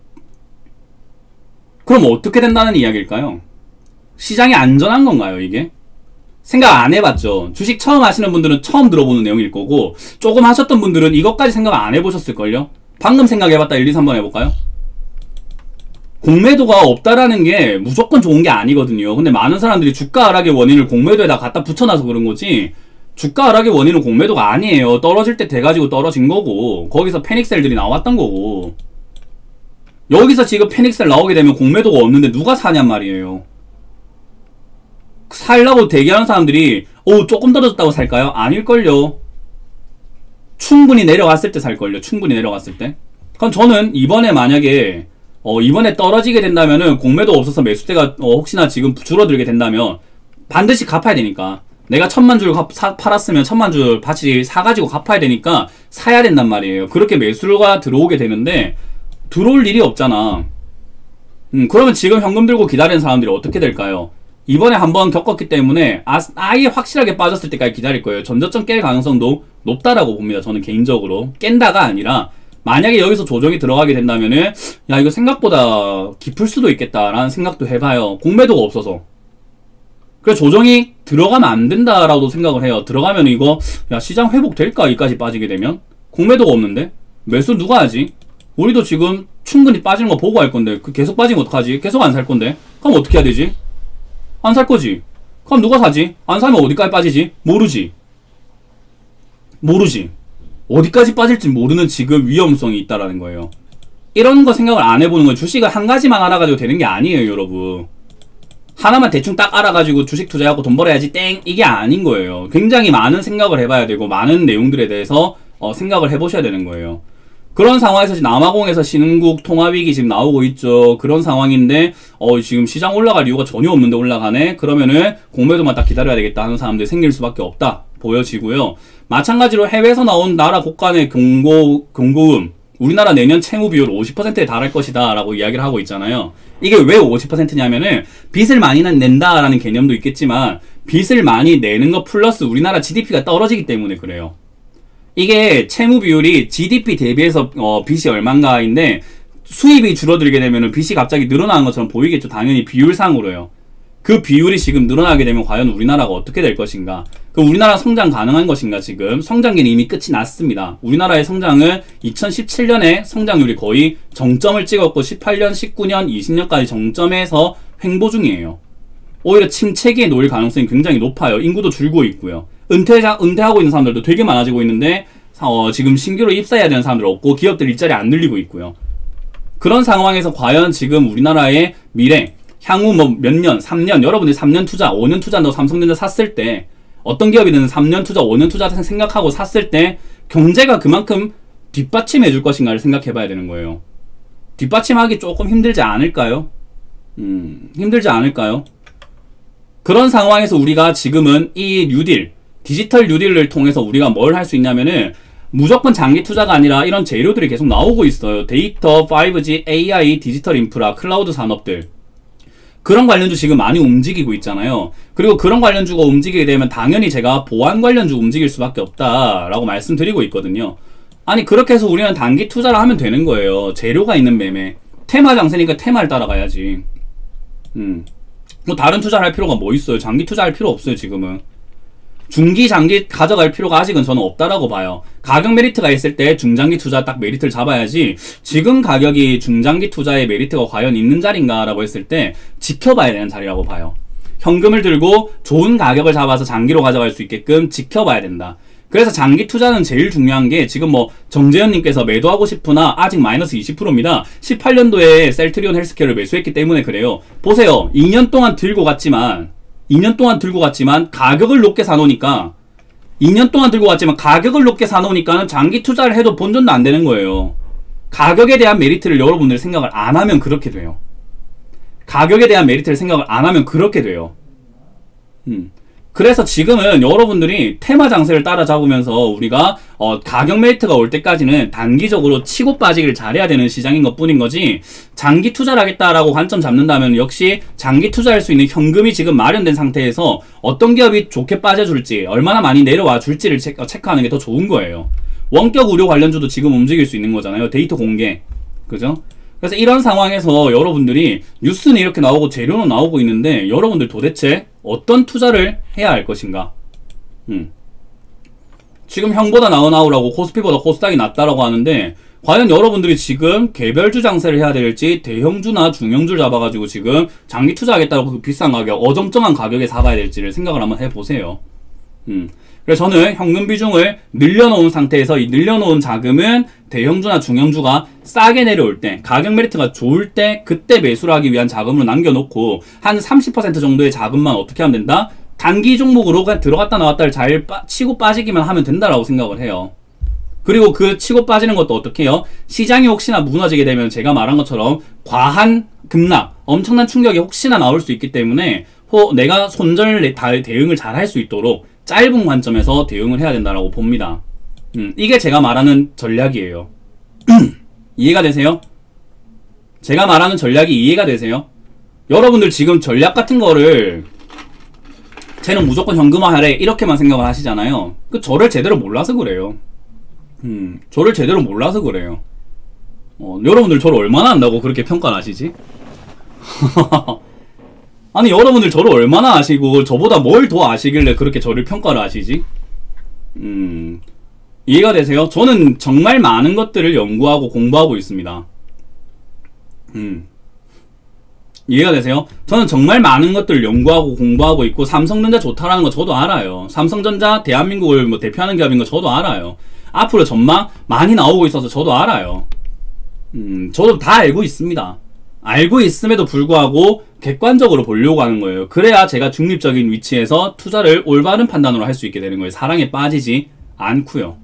그럼 어떻게 된다는 이야기일까요? 시장이 안전한 건가요, 이게? 생각 안 해봤죠. 주식 처음 하시는 분들은 처음 들어보는 내용일 거고, 조금 하셨던 분들은 이것까지 생각 안 해보셨을걸요? 방금 생각해봤다 1, 2, 3번 해볼까요? 공매도가 없다라는 게 무조건 좋은 게 아니거든요. 근데 많은 사람들이 주가 하락의 원인을 공매도에다 갖다 붙여놔서 그런 거지, 주가 하락의 원인은 공매도가 아니에요. 떨어질 때 돼가지고 떨어진 거고, 거기서 패닉셀들이 나왔던 거고, 여기서 지금 패닉셀 나오게 되면 공매도가 없는데 누가 사냔 말이에요. 살라고 대기하는 사람들이 조금 떨어졌다고 살까요? 아닐걸요. 충분히 내려갔을 때 살걸요. 충분히 내려갔을 때. 그럼 저는 이번에 만약에 이번에 떨어지게 된다면은 공매도 없어서 매수대가 혹시나 지금 줄어들게 된다면 반드시 갚아야 되니까, 내가 1000만 줄 팔았으면 1000만 줄 같이 사가지고 갚아야 되니까 사야 된단 말이에요. 그렇게 매수가 들어오게 되는데 들어올 일이 없잖아. 그러면 지금 현금 들고 기다리는 사람들이 어떻게 될까요? 이번에 한번 겪었기 때문에 아예 확실하게 빠졌을 때까지 기다릴 거예요. 전저점 깰 가능성도 높다라고 봅니다. 저는 개인적으로. 깬다가 아니라 만약에 여기서 조정이 들어가게 된다면은 야, 이거 생각보다 깊을 수도 있겠다라는 생각도 해봐요. 공매도가 없어서. 그래서 조정이 들어가면 안 된다라고 생각을 해요. 들어가면 이거 야, 시장 회복될까? 이까지 빠지게 되면? 공매도가 없는데? 매수 누가 하지? 우리도 지금 충분히 빠지는 거 보고 할 건데 계속 빠지면 어떡하지? 계속 안 살 건데? 그럼 어떻게 해야 되지? 안 살 거지? 그럼 누가 사지? 안 사면 어디까지 빠지지? 모르지. 어디까지 빠질지 모르는 지금 위험성이 있다라는 거예요. 이런 거 생각을 안 해보는 거예요. 주식을 한 가지만 알아가지고 되는 게 아니에요, 여러분. 하나만 대충 딱 알아가지고 주식 투자하고 돈 벌어야지 땡, 이게 아닌 거예요. 굉장히 많은 생각을 해봐야 되고 많은 내용들에 대해서 생각을 해보셔야 되는 거예요. 그런 상황에서 남아공에서 신흥국 통합위기 지금 나오고 있죠. 그런 상황인데 지금 시장 올라갈 이유가 전혀 없는데 올라가네? 그러면은 공매도만 딱 기다려야 되겠다 하는 사람들이 생길 수밖에 없다 보여지고요. 마찬가지로 해외에서 나온 나라 국간의 경고음, 우리나라 내년 채무 비율 50%에 달할 것이다 라고 이야기를 하고 있잖아요. 이게 왜 50%냐면은 빚을 많이 낸다라는 개념도 있겠지만 빚을 많이 내는 거 플러스 우리나라 GDP가 떨어지기 때문에 그래요. 이게 채무 비율이 GDP 대비해서 빚이 얼만가인데 수입이 줄어들게 되면 빚이 갑자기 늘어나는 것처럼 보이겠죠. 당연히 비율상으로요. 그 비율이 지금 늘어나게 되면 과연 우리나라가 어떻게 될 것인가? 그 우리나라 성장 가능한 것인가? 지금 성장기는 이미 끝이 났습니다. 우리나라의 성장은 2017년에 성장률이 거의 정점을 찍었고 18년, 19년, 20년까지 정점에서 횡보 중이에요. 오히려 침체기에 놓일 가능성이 굉장히 높아요. 인구도 줄고 있고요. 은퇴하고 있는 사람들도 되게 많아지고 있는데 지금 신규로 입사해야 되는 사람들 없고 기업들 일자리 안 늘리고 있고요. 그런 상황에서 과연 지금 우리나라의 미래, 향후 뭐 몇 년, 3년, 여러분들이 3년 투자, 5년 투자한다고 삼성전자 샀을 때 어떤 기업이든 3년 투자, 5년 투자 생각하고 샀을 때 경제가 그만큼 뒷받침해 줄 것인가를 생각해 봐야 되는 거예요. 뒷받침하기 조금 힘들지 않을까요? 힘들지 않을까요? 그런 상황에서 우리가 지금은 이 뉴딜, 디지털 뉴딜을 통해서 우리가 뭘 할 수 있냐면은 무조건 장기 투자가 아니라 이런 재료들이 계속 나오고 있어요. 데이터, 5G, AI, 디지털 인프라, 클라우드 산업들. 그런 관련주 지금 많이 움직이고 있잖아요. 그리고 그런 관련주가 움직이게 되면 당연히 제가 보안 관련주 움직일 수밖에 없다라고 말씀드리고 있거든요. 아니 그렇게 해서 우리는 단기 투자를 하면 되는 거예요. 재료가 있는 매매. 테마 장세니까 테마를 따라가야지. 뭐 다른 투자를 할 필요가 뭐 있어요. 장기 투자할 필요 없어요 지금은. 중기, 장기 가져갈 필요가 아직은 저는 없다라고 봐요. 가격 메리트가 있을 때 중장기 투자 딱 메리트를 잡아야지 지금 가격이 중장기 투자의 메리트가 과연 있는 자리인가라고 했을 때 지켜봐야 되는 자리라고 봐요. 현금을 들고 좋은 가격을 잡아서 장기로 가져갈 수 있게끔 지켜봐야 된다. 그래서 장기 투자는 제일 중요한 게 지금 뭐 정재현님께서 매도하고 싶으나 아직 마이너스 20%입니다. 18년도에 셀트리온 헬스케어를 매수했기 때문에 그래요. 보세요. 2년 동안 들고 갔지만 가격을 높게 사놓으니까 2년 동안 들고 갔지만 가격을 높게 사놓으니까는 장기 투자를 해도 본전도 안 되는 거예요. 가격에 대한 메리트를 여러분들이 생각을 안 하면 그렇게 돼요. 가격에 대한 메리트를 생각을 안 하면 그렇게 돼요. 그래서 지금은 여러분들이 테마 장세를 따라잡으면서 우리가 가격 메리트가 올 때까지는 단기적으로 치고 빠지기를 잘해야 되는 시장인 것 뿐인 거지, 장기 투자를 하겠다라고 관점 잡는다면 역시 장기 투자할 수 있는 현금이 지금 마련된 상태에서 어떤 기업이 좋게 빠져줄지, 얼마나 많이 내려와 줄지를 체크하는 게 더 좋은 거예요. 원격 의료 관련주도 지금 움직일 수 있는 거잖아요. 데이터 공개. 그죠? 그래서 이런 상황에서 여러분들이 뉴스는 이렇게 나오고 재료는 나오고 있는데 여러분들 도대체 어떤 투자를 해야 할 것인가? 지금 형보다 나으라고 코스피보다 코스닥이 낫다라고 하는데 과연 여러분들이 지금 개별주 장세를 해야 될지 대형주나 중형주를 잡아가지고 지금 장기 투자하겠다고 그 비싼 가격, 어정쩡한 가격에 사봐야 될지를 생각을 한번 해보세요. 그래서 저는 현금 비중을 늘려놓은 상태에서 이 늘려놓은 자금은 대형주나 중형주가 싸게 내려올 때, 가격 메리트가 좋을 때 그때 매수를 하기 위한 자금으로 남겨놓고 한 30% 정도의 자금만 어떻게 하면 된다? 단기 종목으로 그냥 들어갔다 나왔다를 잘 치고 빠지기만 하면 된다라고 생각을 해요. 그리고 그 치고 빠지는 것도 어떻게 해요? 시장이 혹시나 무너지게 되면 제가 말한 것처럼 과한 급락, 엄청난 충격이 혹시나 나올 수 있기 때문에 내가 손절 대응을 잘 할 수 있도록 짧은 관점에서 대응을 해야 된다라고 봅니다. 이게 제가 말하는 전략이에요. 이해가 되세요? 제가 말하는 전략이 이해가 되세요? 여러분들 지금 전략 같은 거를 쟤는 무조건 현금화하래 이렇게만 생각을 하시잖아요. 저를 제대로 몰라서 그래요. 저를 제대로 몰라서 그래요. 여러분들 저를 얼마나 안다고 그렇게 평가를 하시지? 아니 여러분들 저를 얼마나 아시고 저보다 뭘 더 아시길래 그렇게 저를 평가를 하시지? 이해가 되세요? 저는 정말 많은 것들을 연구하고 공부하고 있습니다. 이해가 되세요? 저는 정말 많은 것들을 연구하고 공부하고 있고 삼성전자 좋다라는 거 저도 알아요. 삼성전자 대한민국을 뭐 대표하는 기업인 거 저도 알아요. 앞으로 전망 많이 나오고 있어서 저도 알아요. 저도 다 알고 있습니다. 알고 있음에도 불구하고 객관적으로 보려고 하는 거예요. 그래야 제가 중립적인 위치에서 투자를 올바른 판단으로 할 수 있게 되는 거예요. 사랑에 빠지지 않고요.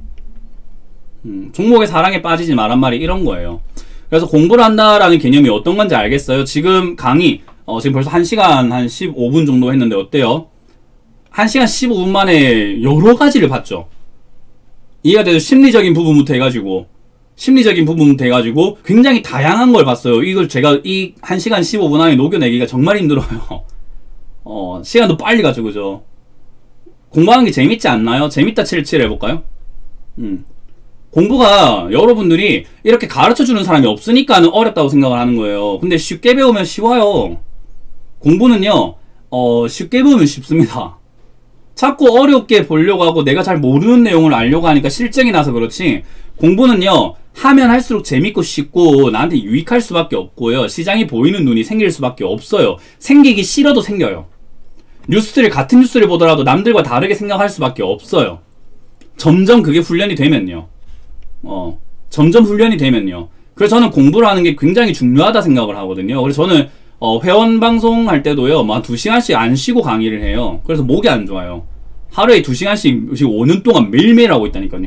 종목의 사랑에 빠지지 말란 말이 이런 거예요. 그래서 공부를 한다라는 개념이 어떤 건지 알겠어요? 지금 강의 지금 벌써 1시간 한 15분 정도 했는데 어때요? 1시간 15분 만에 여러 가지를 봤죠. 이해가 돼서 심리적인 부분부터 해가지고 굉장히 다양한 걸 봤어요. 이걸 제가 이 1시간 15분 안에 녹여내기가 정말 힘들어요. 시간도 빨리 가죠. 그죠? 공부하는 게 재밌지 않나요? 재밌다 77 해볼까요? 공부가 여러분들이 이렇게 가르쳐주는 사람이 없으니까는 어렵다고 생각을 하는 거예요. 근데 쉽게 배우면 쉬워요. 공부는요 쉽게 배우면 쉽습니다. 자꾸 어렵게 보려고 하고 내가 잘 모르는 내용을 알려고 하니까 실증이 나서 그렇지, 공부는요 하면 할수록 재밌고 쉽고 나한테 유익할 수밖에 없고요, 시장이 보이는 눈이 생길 수밖에 없어요. 생기기 싫어도 생겨요. 같은 뉴스를 보더라도 남들과 다르게 생각할 수밖에 없어요. 점점 그게 훈련이 되면요. 그래서 저는 공부를 하는 게 굉장히 중요하다 생각을 하거든요. 그래서 저는 회원 방송 할 때도요, 막 2시간씩 안 쉬고 강의를 해요. 그래서 목이 안 좋아요. 하루에 2시간씩 5년 동안 매일매일 하고 있다니까요.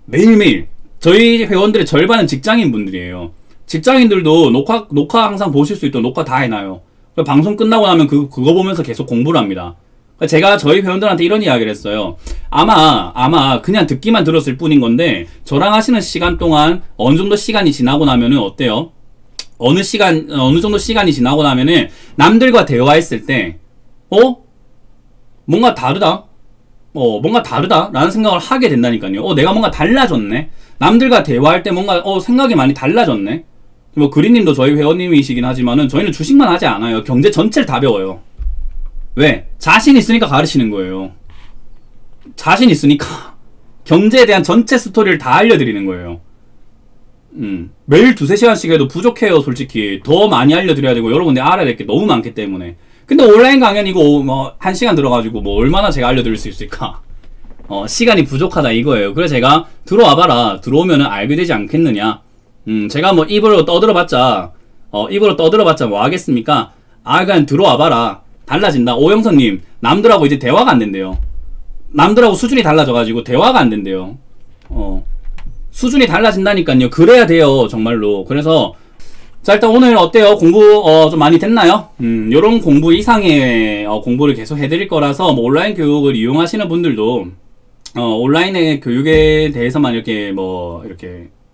매일매일. 저희 회원들의 절반은 직장인 분들이에요. 직장인들도 녹화 항상 보실 수 있도록 녹화 다 해놔요. 방송 끝나고 나면 그거 보면서 계속 공부를 합니다. 제가 저희 회원들한테 이런 이야기를 했어요. 아마 그냥 듣기만 들었을 뿐인 건데 저랑 하시는 시간 동안 어느 정도 시간이 지나고 나면은 어때요? 어느 정도 시간이 지나고 나면은 남들과 대화했을 때 뭔가 다르다? 라는 생각을 하게 된다니까요. 내가 뭔가 달라졌네? 남들과 대화할 때 뭔가 생각이 많이 달라졌네? 뭐 그린님도 저희 회원님이시긴 하지만은 저희는 주식만 하지 않아요. 경제 전체를 다 배워요. 왜? 자신 있으니까 가르치는 거예요. 자신 있으니까 경제에 대한 전체 스토리를 다 알려드리는 거예요. 매일 2-3시간씩 해도 부족해요. 솔직히 더 많이 알려드려야 되고 여러분들 알아야 될 게 너무 많기 때문에. 근데 온라인 강연이고 뭐 1시간 들어가지고 뭐 얼마나 제가 알려드릴 수 있을까. 시간이 부족하다 이거예요. 그래서 제가 들어와봐라. 들어오면은 알게 되지 않겠느냐. 제가 뭐 입으로 떠들어봤자 뭐 하겠습니까? 그냥 들어와봐라. 달라진다. 오영선님, 남들하고 이제 대화가 안 된대요. 남들하고 수준이 달라져가지고 대화가 안 된대요. 수준이 달라진다니까요. 그래야 돼요. 정말로. 그래서 자, 일단 오늘 어때요? 공부 좀 많이 됐나요? 요런 공부 이상의 공부를 계속 해드릴 거라서 뭐 온라인 교육을 이용하시는 분들도 온라인의 교육에 대해서만 이렇게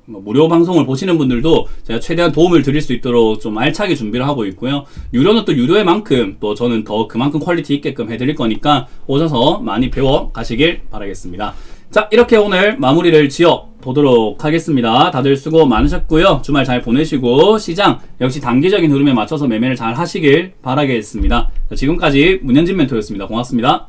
무료 방송을 보시는 분들도 제가 최대한 도움을 드릴 수 있도록 좀 알차게 준비를 하고 있고요. 유료는 또 유료의 만큼 또 저는 더 그만큼 퀄리티 있게끔 해드릴 거니까 오셔서 많이 배워 가시길 바라겠습니다. 자, 이렇게 오늘 마무리를 지어 보도록 하겠습니다. 다들 수고 많으셨고요. 주말 잘 보내시고 시장 역시 단기적인 흐름에 맞춰서 매매를 잘 하시길 바라겠습니다. 자, 지금까지 문현진 멘토였습니다. 고맙습니다.